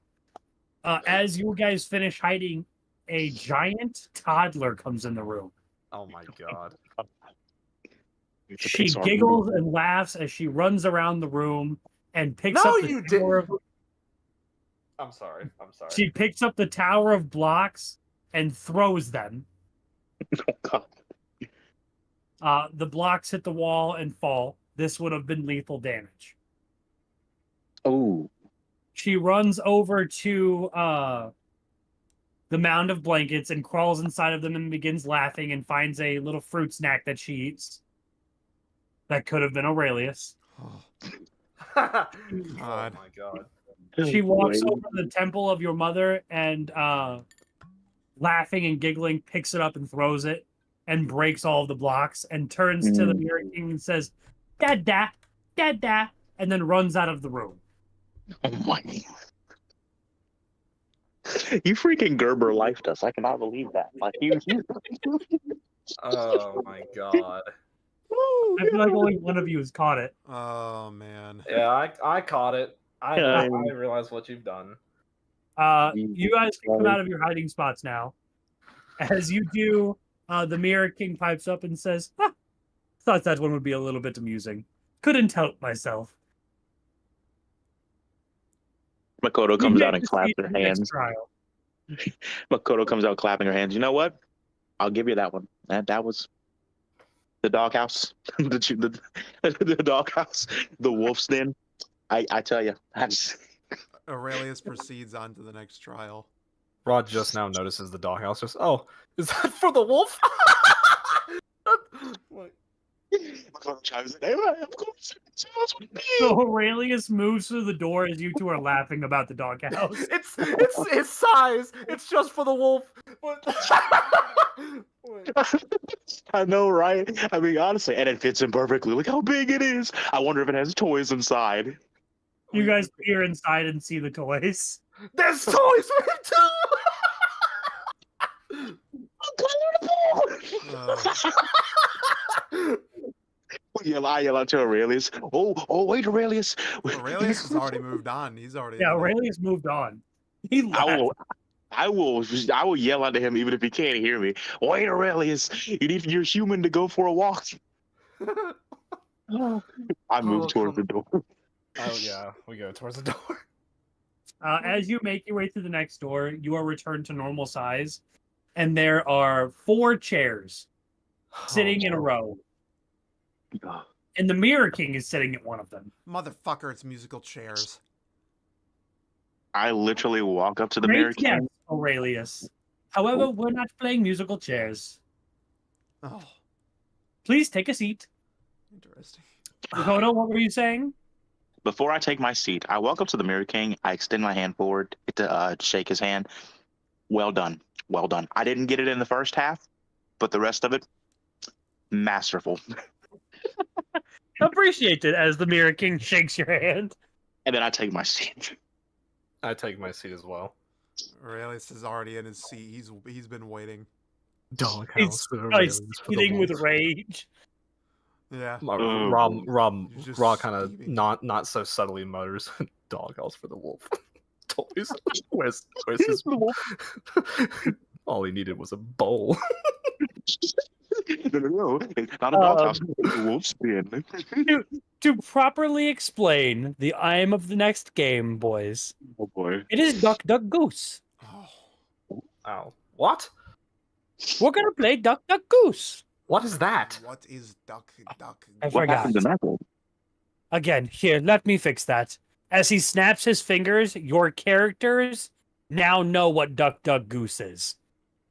As you guys finish hiding, a giant toddler comes in the room. Oh my god. She giggles and laughs as she runs around the room and picks No, up the you tower of, I'm sorry. I'm sorry. she picks up the tower of blocks and throws them. Oh, God. The blocks hit the wall and fall. This would have been lethal damage. Oh. She runs over to the mound of blankets and crawls inside of them and begins laughing and finds a little fruit snack that she eats. That could have been Aurelius. Oh, Oh God. my god. She walks over to the temple of your mother and laughing and giggling, picks it up and throws it. and breaks all of the blocks and turns to the Mirror King and says, Dada, Dada, and then runs out of the room. Oh my. You freaking Gerber lifed us. I cannot believe that. Like you. Oh my god. I feel like only one of you has caught it. Oh man. Yeah, I caught it. I Yeah. realize what you've done. You guys can come out of your hiding spots now. As you do, the Mirror King pipes up and says, thought that one would be a little bit amusing. Couldn't help myself. Makoto comes out and claps Proceed her to the next hands. trial. Makoto comes out clapping her hands. You know what? I'll give you that one. That was the doghouse. the doghouse. The wolf's den. I tell you, that's Aurelius proceeds on to the next trial. Rod just now notices the doghouse. Just, oh, is that for the wolf? Like, Makoto chimes in. Hey, of course. So Aurelius moves through the door as you two are laughing about the doghouse. it's size. It's just for the wolf. Wait. I know, right? I mean, honestly, and it fits in perfectly. Look how big it is. I wonder if it has toys inside. You guys peer inside and see the toys. There's toys for him too. I yell out to Aurelius. Oh, wait, Aurelius. Aurelius has already moved on. He's already. Yeah, Aurelius moved on. He left. I will yell out to him even if he can't hear me. Wait, Aurelius, you need your human to go for a walk. I move towards the door. Oh yeah, we go towards the door. As you make your way to the next door, you are returned to normal size, and there are 4 chairs sitting in a row. And the Mirror King is sitting at one of them. Motherfucker, it's musical chairs. I literally walk up to the Great Mirror guess, King. Aurelius. However, we're not playing musical chairs. Oh, Please take a seat. interesting. Makoto, what were you saying? Before I take my seat, I walk up to the Mirror King. I extend my hand forward to shake his hand. Well done. Well done. I didn't get it in the first half, but the rest of it, masterful. Appreciate it as the Mirror King shakes your hand. And then I take my seat. I take my seat as well. Aurelius is already in his seat. He's been waiting. Doghouse. He's eating with rage. Yeah. Rob You're just kind of scheming. not so subtly mutters, "Doghouse for the wolf." Toys. Where's his? All he needed was a bowl. No. Not a doghouse. The wolf's den. To properly explain the aim of the next game, boys, Oh boy. it is Duck Duck Goose. Oh, Oh, what? We're gonna play Duck Duck Goose. What is that? what is duck? I What forgot. happened to that one? Again, here, let me fix that. As he snaps his fingers, your characters now know what Duck Duck Goose is.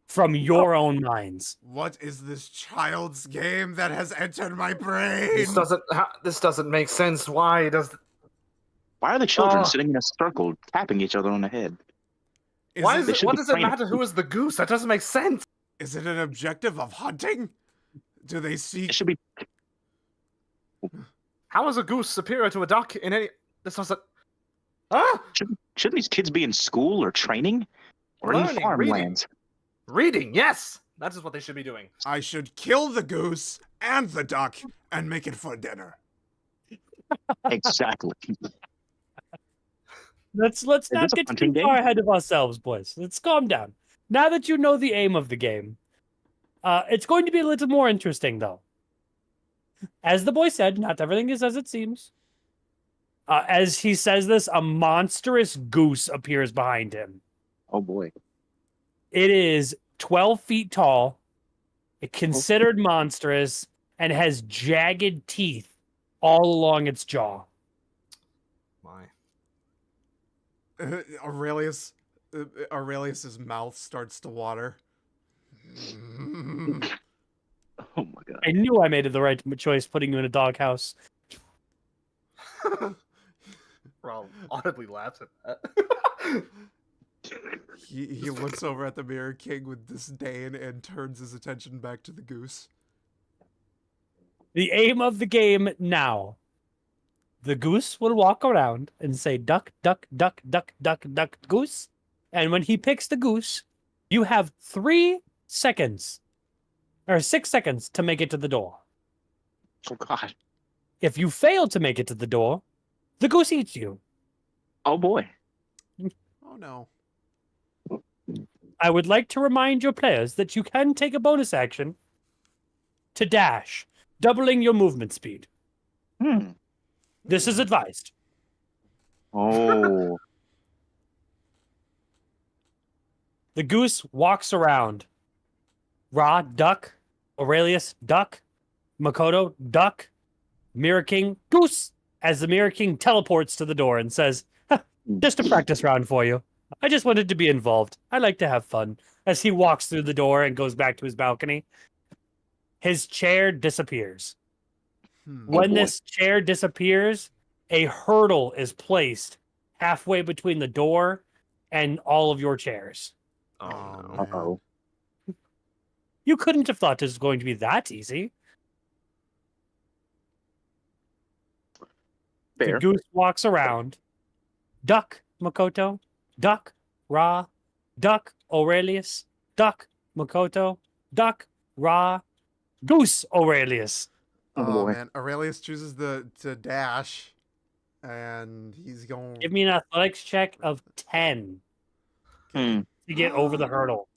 From your own minds. What is this child's game that has entered my brain? This doesn't make sense. Why does? Why are the children Oh. sitting in a circle tapping each other on the head? Why is, is they it? should What be does it training. matter who is the goose? That doesn't make sense. is it an objective of hunting? Do they seek? It should be. How is a goose superior to a duck in any? This doesn't. Ah, Shouldn't these kids be in school or training? Or in Learning, farmlands? reading. Yes, that is what they should be doing. I should kill the goose and the duck and make it for dinner. Exactly. Let's this not a get hunting too game? far ahead of ourselves, boys. Let's calm down. Now that you know the aim of the game, it's going to be a little more interesting, though. As the boy said, not everything is as it seems. As he says this, a monstrous goose appears behind him. Oh boy. It is 12 feet tall, considered monstrous, and has jagged teeth all along its jaw. My. Aurelius's mouth starts to water. Oh my god. I knew I made the right choice putting you in a doghouse. Rob audibly laughs at that. He looks over at the Mirror King with disdain and turns his attention back to the goose. The aim of the game now. The goose will walk around and say duck, duck, duck, duck, duck, duck, goose. And when he picks the goose, you have 3 seconds or 6 seconds to make it to the door. Oh God. If you fail to make it to the door, the goose eats you. Oh boy. Oh no. I would like to remind your players that you can take a bonus action to dash, doubling your movement speed. Hmm. This is advised. Oh. The goose walks around. Ra, duck. Aurelius, duck. Makoto, duck. Mirror King, goose. As the Mirror King teleports to the door and says, just a practice round for you. I just wanted to be involved. I like to have fun. As he walks through the door and goes back to his balcony, his chair disappears. When boy. this chair disappears, a hurdle is placed halfway between the door and all of your chairs. Oh, Oh, no. man. Uh-oh. You couldn't have thought this was going to be that easy. Fair. The goose walks around. Duck, Makoto. Duck, Ra. Duck, Aurelius. Duck, Makoto. Duck, Ra. Goose, Aurelius. Oh, Oh boy. man, Aurelius chooses to dash, and he's going. Give me an athletics check of 10 Hmm. to get over the hurdle.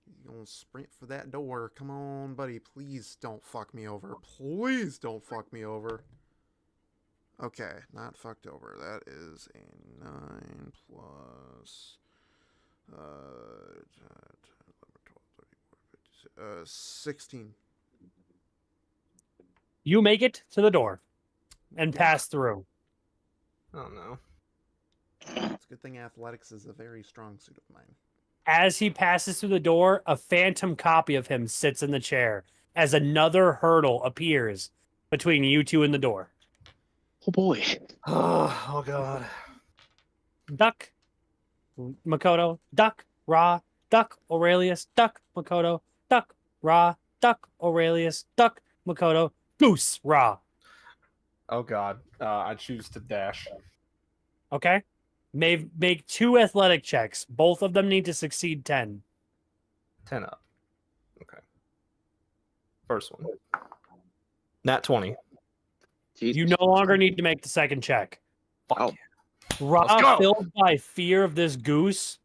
He's gonna sprint for that door. Come on, buddy. Please don't fuck me over. Please don't fuck me over. Okay, not fucked over. That is a 9 plus 16. You make it to the door and pass through. Oh no. It's a good thing athletics is a very strong suit of mine. As he passes through the door, a phantom copy of him sits in the chair as another hurdle appears between you two and the door. Oh boy. Oh god. Duck, Makoto, duck, Ra, duck, Aurelius, duck, Makoto, duck, Ra, duck, Aurelius, duck, Makoto, goose, Ra. Oh god. I choose to dash. Okay? Make 2 athletic checks. Both of them need to succeed 10. 10 up. Okay. First one. Nat 20. You no longer need to make the second check. Fuck Oh. yeah. Ra, Let's go. filled by fear of this goose,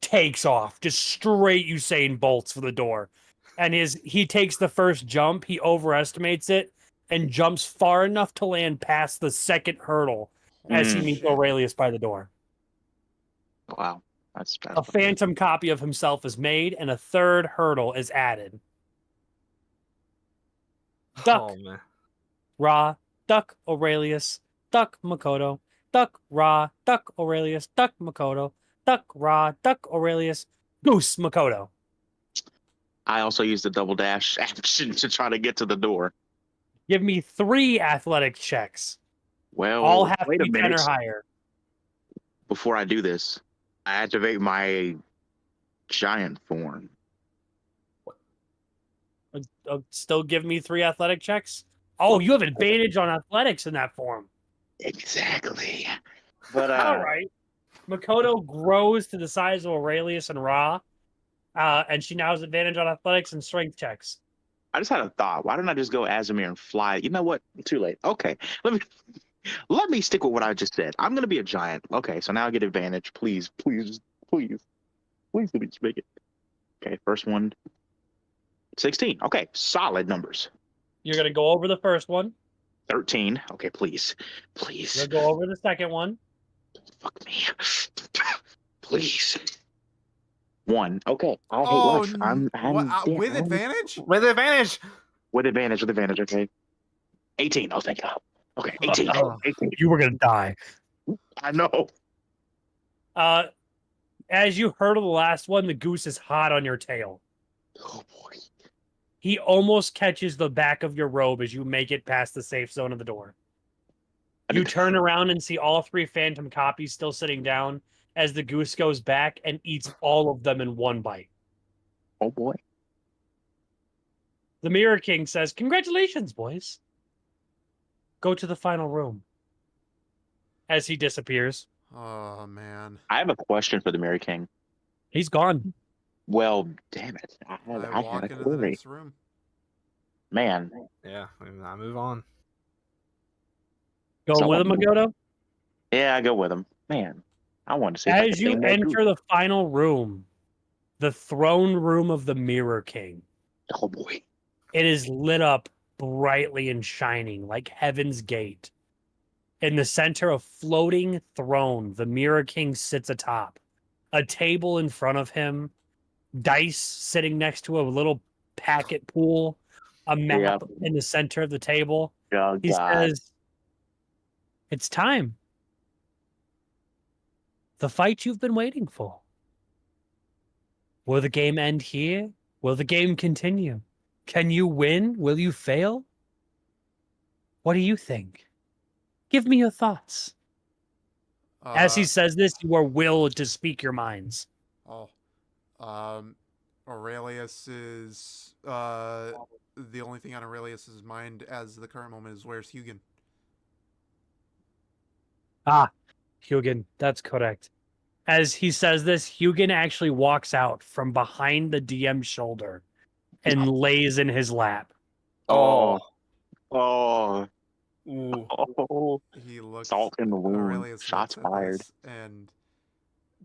takes off, just straight Usain Bolts for the door. And he takes the first jump, he overestimates it, and jumps far enough to land past the second hurdle as he meets Aurelius by the door. Wow. That's A phantom copy of himself is made, and a third hurdle is added. Duck. Oh man. Ra, duck, Aurelius, duck, Makoto, duck, Ra, duck, Aurelius, duck, Makoto, duck, Ra, duck, Aurelius, goose, Makoto. I also used the double dash action to try to get to the door. Give me 3 athletic checks. Well, All have to wait a be 10 or minute. higher. Before I do this, I activate my giant form. Still give me 3 athletic checks? Oh, you have advantage on athletics in that form. Exactly. But All right. Makoto grows to the size of Aurelius and Ra, and she now has advantage on athletics and strength checks. I just had a thought. Why don't I just go Azamir and fly? You know what? Too late. Okay. Let me stick with what I just said. I'm gonna be a giant. Okay, so now I get advantage. Please, please, please. Please let me just make it. Okay, first one. 16. Okay, solid numbers. You're going to go over the first one. 13. Okay, please. You're Please. going to go over the second one. Fuck me. Please. 1. Okay. I hate Oh, life. I'm with advantage? With advantage. With advantage, okay. 18. Oh, thank God. Okay, 18. Oh. 18. You were going to die. I know. As you hurdle the last one, the goose is hot on your tail. Oh, boy. He almost catches the back of your robe as you make it past the safe zone of the door. You turn around and see all 3 phantom copies still sitting down, as the goose goes back and eats all of them in one bite. Oh boy. The Mirror King says, "Congratulations, boys. Go to the final room." As he disappears. Oh man. I have a question for the Mirror King. He's gone. Well, damn it. I I walk had a into the query. next room. Man. Yeah, I move on. Going with him, Someone- Magoto? Yeah, I go with him. Man. I wanted to see if I As could you name that enter the final room, the throne room of the Mirror King, group. Oh boy. it is lit up brightly and shining like heaven's gate. In the center, a floating throne, the Mirror King sits atop. A table in front of him, dice sitting next to a little packet pool, a map Yep. in the center of the table. Oh He god. says, "It's time. The fight you've been waiting for. Will the game end here? Will the game continue? Can you win? Will you fail? What do you think? Give me your thoughts." As he says this, you are willed to speak your minds. Oh. Aurelius is the only thing on Aurelius's mind as the current moment is where's Hugin? Ah, Hugin, that's correct. As he says this, Hugin actually walks out from behind the DM's shoulder and lays in his lap. Oh. Oh. Ooh. Oh. He looks Salt in the wound. Aurelius Shots looks at fired. this, and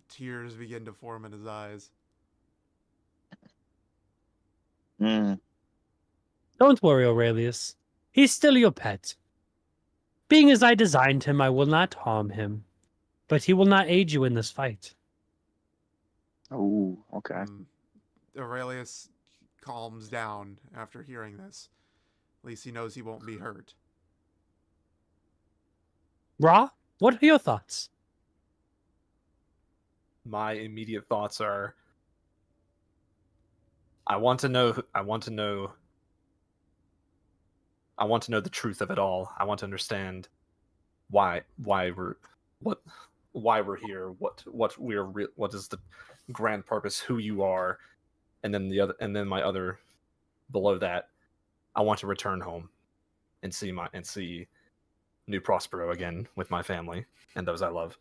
tears begin to form in his eyes. Mm. Don't worry, Aurelius. He's still your pet. Being as I designed him, I will not harm him, but he will not aid you in this fight. Oh, okay. Aurelius calms down after hearing this. At least he knows he won't be hurt. Ra, what are your thoughts? My immediate thoughts are I want to know the truth of it all. I want to understand why we're here, what is the grand purpose, who you are, and then my other below that, I want to return home and see New Prospero again with my family and those I love.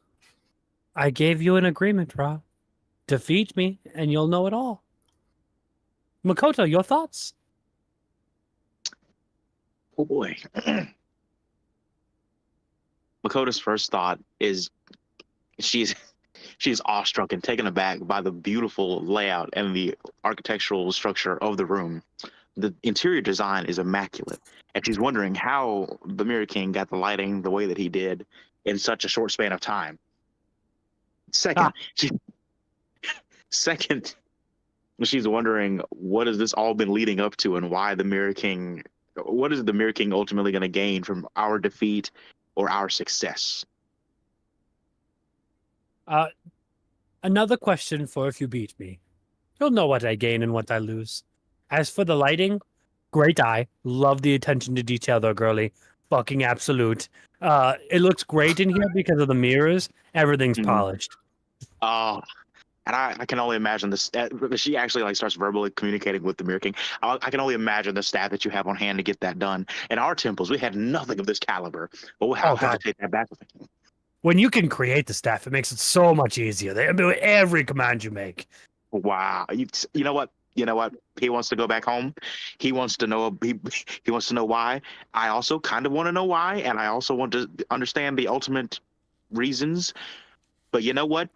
I gave you an agreement, Ra. Defeat me, and you'll know it all. Makoto, your thoughts? Oh boy. Makoto's first thought is she's awestruck and taken aback by the beautiful layout and the architectural structure of the room. The interior design is immaculate, and she's wondering how the Mirror King got the lighting the way that he did in such a short span of time. Second, she's wondering what has this all been leading up to, and why the Mirror King. What is the Mirror King ultimately going to gain from our defeat or our success? Another question for if you beat me. You'll know what I gain and what I lose. As for the lighting, great eye. Love the attention to detail, though, girly. Fucking absolute. It looks great in here because of the mirrors. Everything's Mhm. polished. Oh, and I can only imagine this. She actually like starts verbally communicating with the Mirror King. I can only imagine the staff that you have on hand to get that done. In our temples, we had nothing of this caliber, but we'll have God. to take that back with me. When you can create the staff, it makes it so much easier. They do every command you make. Wow, you know what? You know what? He wants to go back home. He wants to know. He wants to know why. I also kind of want to know why, and I also want to understand the ultimate reasons. But you know what?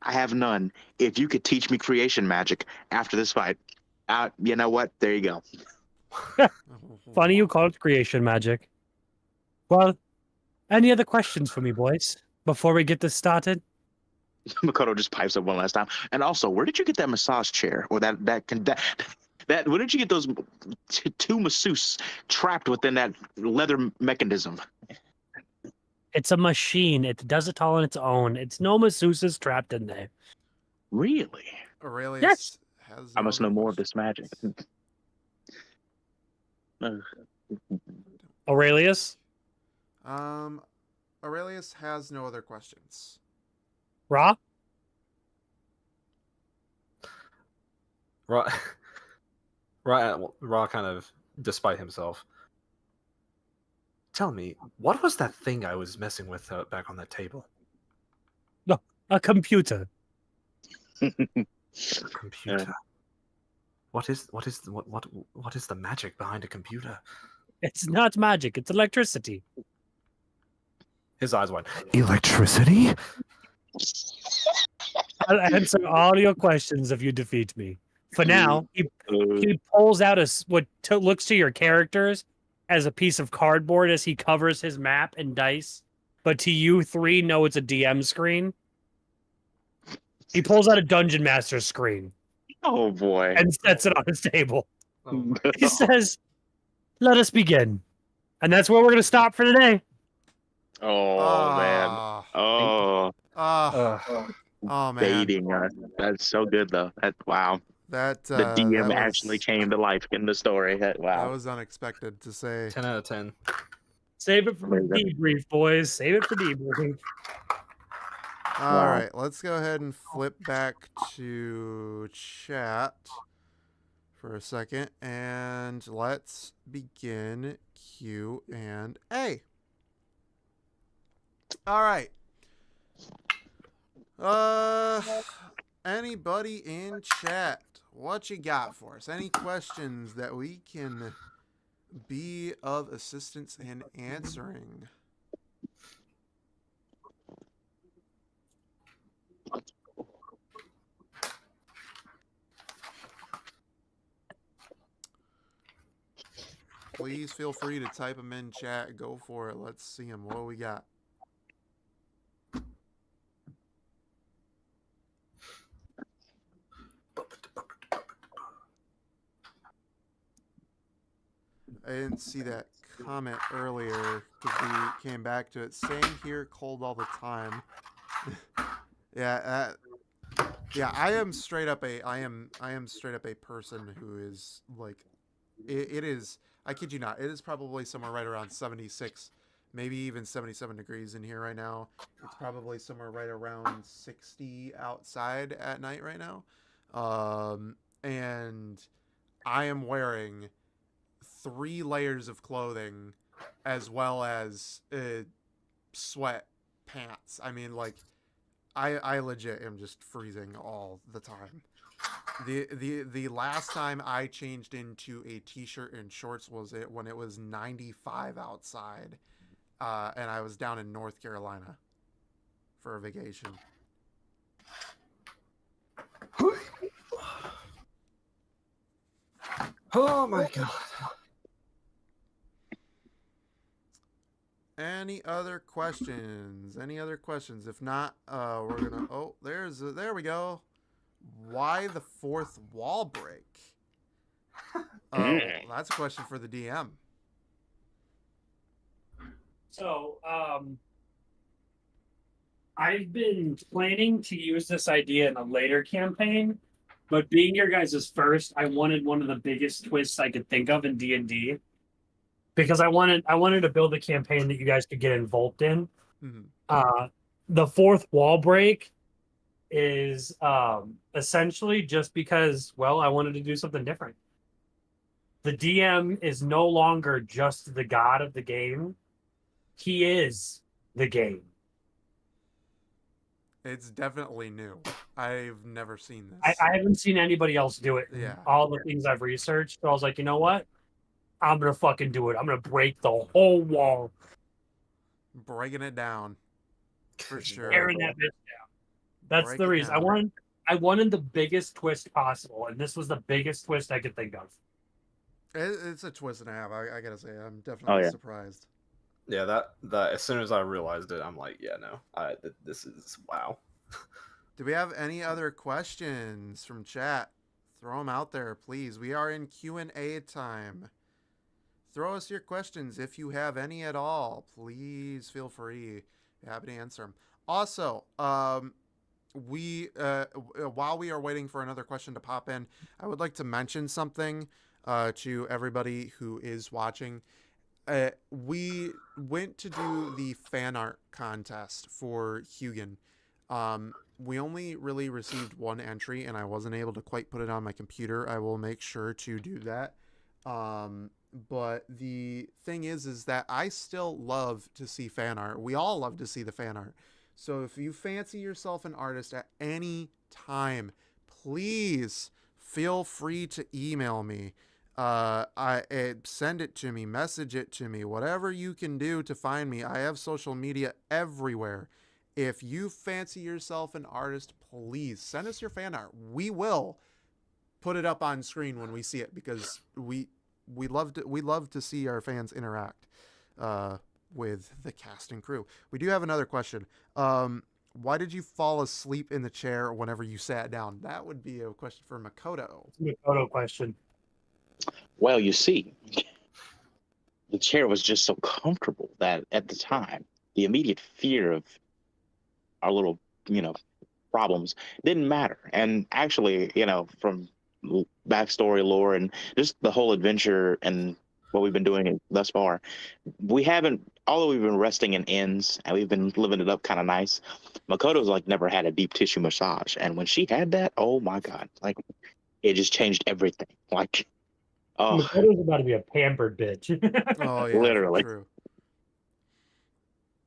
I have none. If you could teach me creation magic after this fight, you know what? There you go. Funny you call it creation magic. Well, any other questions for me, boys, before we get this started? Makoto just pipes up one last time. And also, where did you get that massage chair or that where did you get those two masseuse trapped within that leather mechanism? It's a machine. It does it all on its own. It's no masseuses trapped in there. Really? Aurelius Yes. has. I must no know other more of this magic. questions. Aurelius? Aurelius has no other questions. Ra? Ra, Ra kind of, despite himself. Tell me, what was that thing I was messing with back on that table? A computer. Computer. What is the magic behind a computer? It's not magic. It's electricity. His eyes wide. Electricity? I'll answer all your questions if you defeat me. For now, he Uh, pulls out looks to your characters as a piece of cardboard as he covers his map and dice. But to you three, know it's a DM screen. He pulls out a Dungeon Master screen oh boy. and sets it on his table. Oh my He says, "Let us begin," and that's where we're going to stop for today. Oh man. Ah, Oh, ah, oh man, baiting us. That's so good though. That wow. that The DM that actually was, came to life in the story. that Wow. was unexpected to say. 10 out of 10. Save it for Amazing. debrief, boys. Save it for debrief. All Wow. right, let's go ahead and flip back to chat for a second, and let's begin Q&A. All right. Anybody in chat, what you got for us? Any questions that we can be of assistance in answering? Please feel free to type them in chat. Go for it. Let's see them. What do we got? I didn't see that comment earlier because we came back to it. Same here, cold all the time. Yeah, yeah. I am straight up a person who is like, it is. I kid you not. It is probably somewhere right around 76, maybe even 77 degrees in here right now. It's probably somewhere right around 60 outside at night right now, and I am wearing 3 layers of clothing as well as sweat pants. I mean, like, I legit am just freezing all the time. The last time I changed into a t-shirt and shorts was when it was 95 outside, and I was down in North Carolina for a vacation. Oh my god. Any other questions? Any other questions? If not, we're gonna. Oh, there we go. Why the 4th wall break? That's a question for the DM. So, I've been planning to use this idea in a later campaign, but being your guys' first, I wanted one of the biggest twists I could think of in D&D. Because I wanted to build a campaign that you guys could get involved in. Mm-hmm. The 4th wall break is essentially just because, well, I wanted to do something different. The DM is no longer just the god of the game. He is the game. It's definitely new. I've never seen this. I haven't seen anybody else do it. Yeah. All the things I've researched. So I was like, you know what? I'm going to fucking do it. I'm going to break the whole wall. Breaking it down. For sure. Tearing that bitch down. That's Break the it reason. down. I wanted the biggest twist possible, and this was the biggest twist I could think of. It's a twist and a half. I gotta say, I'm definitely yeah. surprised. Yeah, that as soon as I realized it, I'm like, yeah, no. This is wow. Do we have any other questions from chat? Throw them out there, please. We are in Q&A time. Throw us your questions if you have any at all. Please feel free. Happy to answer them. Also, while we are waiting for another question to pop in, I would like to mention something to everybody who is watching. We went to do the fan art contest for Hugin. we only really received one entry, and I wasn't able to quite put it on my computer. I will make sure to do that. But the thing is that I still love to see fan art. We all love to see the fan art. So if you fancy yourself an artist at any time, please feel free to email me. Send it to me, message it to me, whatever you can do to find me. I have social media everywhere. If you fancy yourself an artist, please send us your fan art. We will put it up on screen when we see it, because we love to see our fans interact with the cast and crew. We do have another question. Why did you fall asleep in the chair whenever you sat down? That would be a question for Makoto. Makoto question. Well, you see, the chair was just so comfortable that at the time, the immediate fear of our little, problems didn't matter. And actually, from backstory, lore, and just the whole adventure and what we've been doing thus far, although we've been resting in inns and we've been living it up kind of nice, Makoto's like never had a deep tissue massage. And when she had that, oh my God, like it just changed everything. Like, oh, Makoto's about to be a pampered bitch. Oh yeah, Literally. true.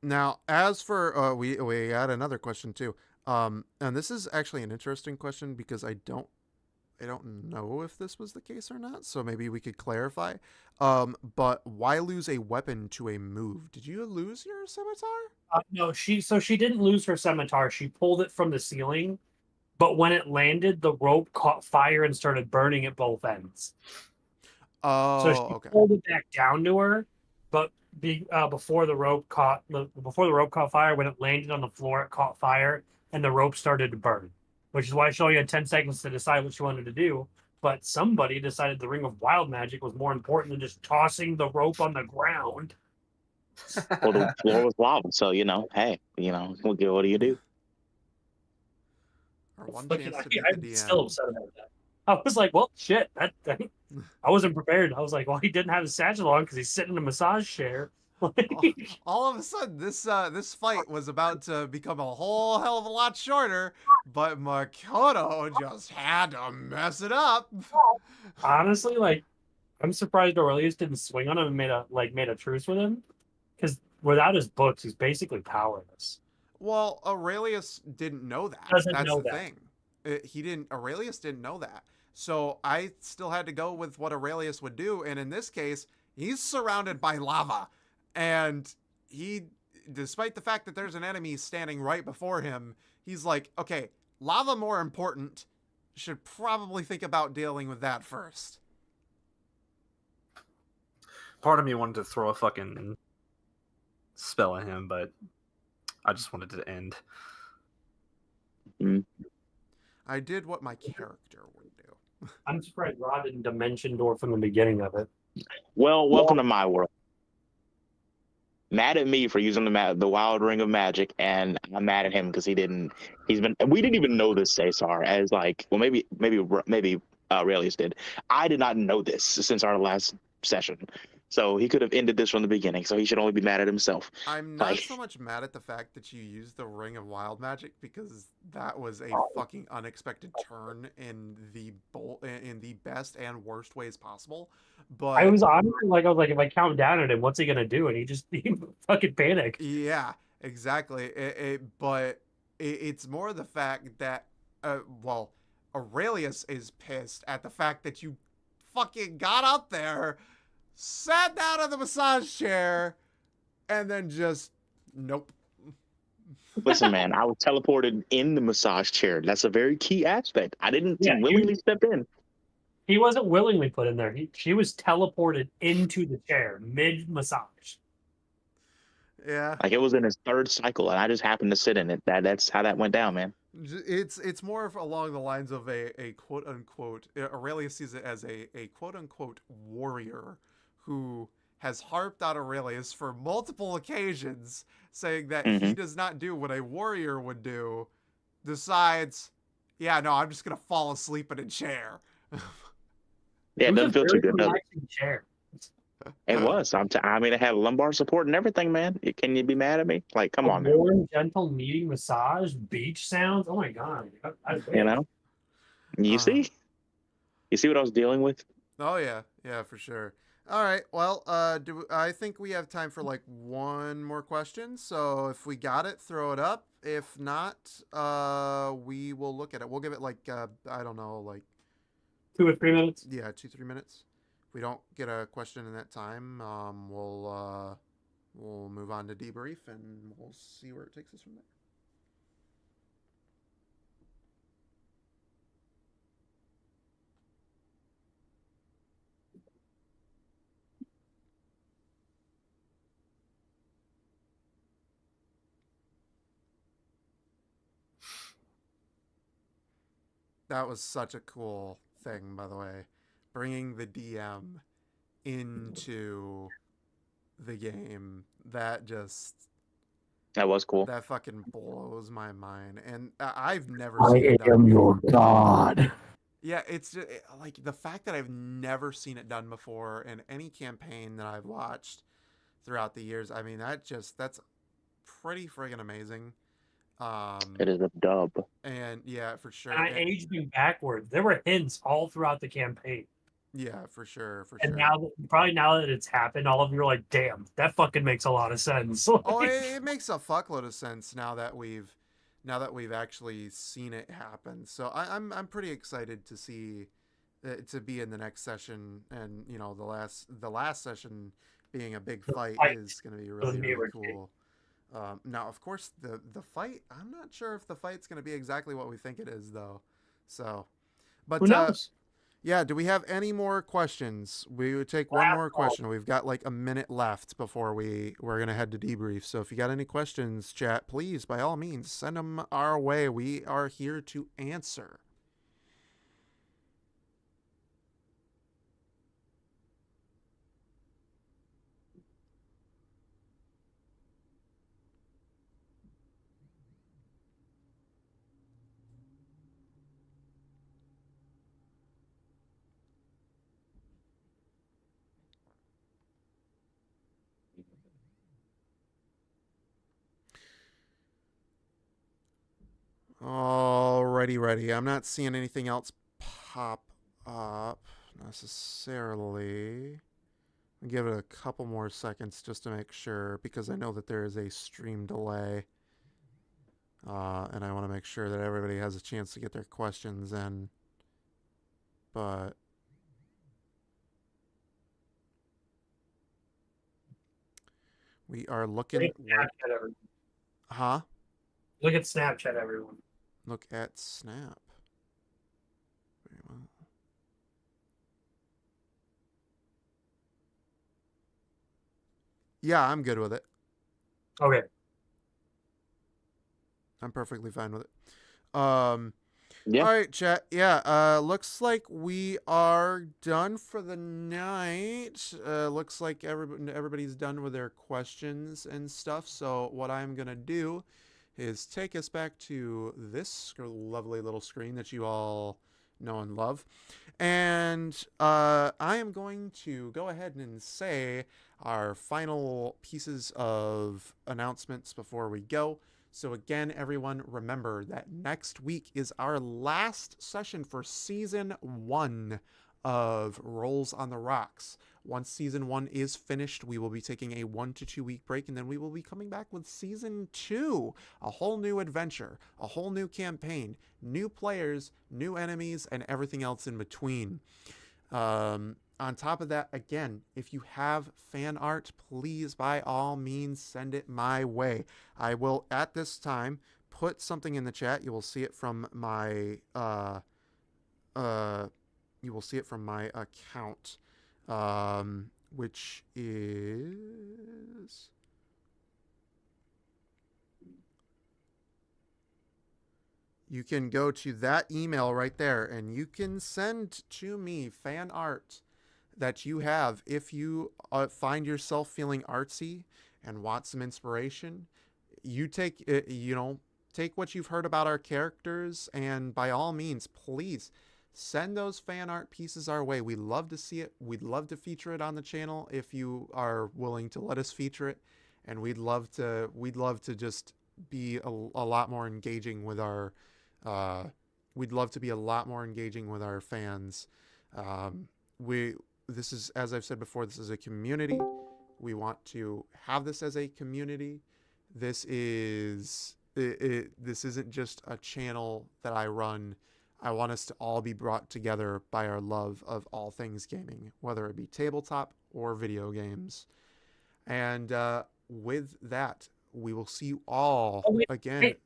Now, as for we had another question too, and this is actually an interesting question because I don't know if this was the case or not, so maybe we could clarify. But why lose a weapon to a move? Did you lose your scimitar? No, she didn't lose her scimitar. She pulled it from the ceiling, but when it landed, the rope caught fire and started burning at both ends. Oh, So she okay. pulled it back down to her, but before the rope caught fire, when it landed on the floor, it caught fire and the rope started to burn. Which is why she only had 10 seconds to decide what she wanted to do. But somebody decided the Ring of Wild Magic was more important than just tossing the rope on the ground. well, the floor was lava, so hey, what do you do? Or one But, chance to beat I'm the DM. still upset about that. I was like, well, shit. I wasn't prepared. I was like, well, he didn't have his satchel on because he's sitting in a massage chair. All of a sudden, this fight was about to become a whole hell of a lot shorter, but Makoto just had to mess it up. Honestly, like, I'm surprised Aurelius didn't swing on him and made a truce with him, because without his books, he's basically powerless. Well, Aurelius didn't know that. Doesn't That's know the that. thing. Aurelius didn't know that. So I still had to go with what Aurelius would do, and in this case, he's surrounded by lava. And he, despite the fact that there's an enemy standing right before him, he's like, okay, lava more important. Should probably think about dealing with that first. Part of me wanted to throw a fucking spell at him, but I just wanted it to end. I did what my character would do. I'm surprised Rod didn't dimension door from the beginning of it. Well, welcome to my world. Mad at me for using the Wild Ring of Magic, and I'm mad at him because we didn't even know this Cesar as maybe Aurelius did. I did not know this since our last session. So he could have ended this from the beginning, so he should only be mad at himself. I'm not so much mad at the fact that you used the Ring of Wild Magic, because that was a fucking unexpected turn in the best and worst ways possible. But I was honestly like, if I count down at him, what's he gonna do? And he fucking panicked. Yeah, exactly. But it's more the fact that, Aurelius is pissed at the fact that you fucking got up there, sat down in the massage chair, and then just nope. Listen, man, I was teleported in the massage chair. That's a very key aspect. I didn't willingly step in. He wasn't willingly put in there. She was teleported into the chair mid massage. Yeah, Like it was in his third cycle, and I just happened to sit in it. That's how that went down, man. it's more of along the lines of a quote unquote. Aurelius sees it as a quote unquote warrior who has harped on Aurelius for multiple occasions, saying that he does not do what a warrior would do. Decides, yeah, no, I'm just gonna fall asleep in a chair. Yeah, it doesn't feel too good, does it? Chair. It was. I mean, it had lumbar support and everything, man. Can you be mad at me? Like, come A on now. warm, gentle kneading massage, beach sounds. Oh my god! I You know? You see? You see what I was dealing with? Oh yeah, yeah, for sure. All right. Well, I think we have time for like one more question. So if we got it, throw it up. If not, we will look at it. We'll give it like I don't know, like 2 or 3 minutes. yeah, 2-3 minutes. If we don't get a question in that time, we'll move on to debrief and we'll see where it takes us from there. That was such a cool thing, by the way. Bringing the DM into the game. That That was cool. that fucking blows my mind. And I've never I seen it done. am your god. Yeah, it's just, like the fact that I've never seen it done before in any campaign that I've watched throughout the years. I mean, that's pretty friggin' amazing. It is a dub. And yeah, for sure. And I aged me backwards. There were hints all throughout the campaign. Yeah, for sure, for And sure. now that it's happened, all of you are like, "Damn, that fucking makes a lot of sense." Oh, it makes a fuckload of sense now that we've actually seen it happen. So I'm pretty excited to see to be in the next session, and you know the last session being a big fight fight is going to be was really really cool. Now, of course, the fight, I'm not sure if the fight's going to be exactly what we think it is, though. So, but Who knows? yeah, do we have any more questions? We would take one Last more call. question. We've got like a minute left before we're going to head to debrief. So if you got any questions, chat, please, by all means, send them our way. We are here to answer. Alrighty, ready. I'm not seeing anything else pop up necessarily. I'll give it a couple more seconds just to make sure, because I know that there is a stream delay. And I want to make sure that everybody has a chance to get their questions in. But we are looking. Snapchat, everyone. Huh? Look at Snapchat, everyone. Look at Snap. Very well. Yeah, I'm good with it. Okay. I'm perfectly fine with it. Yeah. All right, chat. Yeah, looks like we are done for the night. Looks like everybody's done with their questions and stuff. So what I'm gonna do is take us back to this lovely little screen that you all know and love. And I am going to go ahead and say our final pieces of announcements before we go. So again, everyone, remember that next week is our last session for Season 1 of Rolls on the Rocks. Once Season 1 is finished, we will be taking a 1 to 2 week break, and then we will be coming back with Season 2. A whole new adventure, a whole new campaign, new players, new enemies, and everything else in between. On top of that, again, if you have fan art, please, by all means, send it my way. I will, at this time, put something in the chat. You will see it from my, account, which is... You can go to that email right there, and you can send to me fan art that you have if you find yourself feeling artsy and want some inspiration. You take take what you've heard about our characters, and by all means, please send those fan art pieces our way. We'd love to see it. We'd love to feature it on the channel if you are willing to let us feature it. And we'd love to just be a lot more engaging with our we'd love to be a lot more engaging with our fans. This is, as I've said before, this is a community. We want to have this as a community. This is this isn't just a channel that I run. I want us to all be brought together by our love of all things gaming, whether it be tabletop or video games. And with that, we will see you all again. Hey.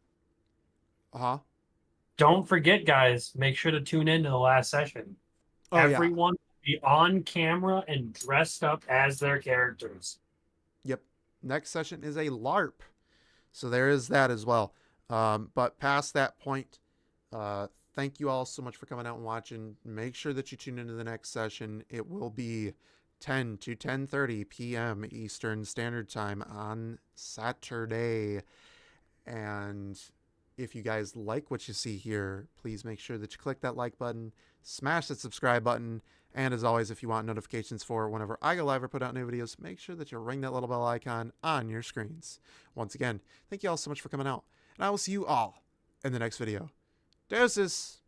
Don't forget, guys, make sure to tune in to the last session. Oh, yeah. Everyone will be on camera and dressed up as their characters. Yep. Next session is a LARP. So there is that as well. But past that point, thank you all so much for coming out and watching. Make sure that you tune into the next session. It will be 10 to 10:30 p.m. Eastern Standard Time on Saturday. And if you guys like what you see here, please make sure that you click that like button, smash that subscribe button, and as always, if you want notifications for whenever I go live or put out new videos, make sure that you ring that little bell icon on your screens. Once again, thank you all so much for coming out, and I will see you all in the next video. Deuces!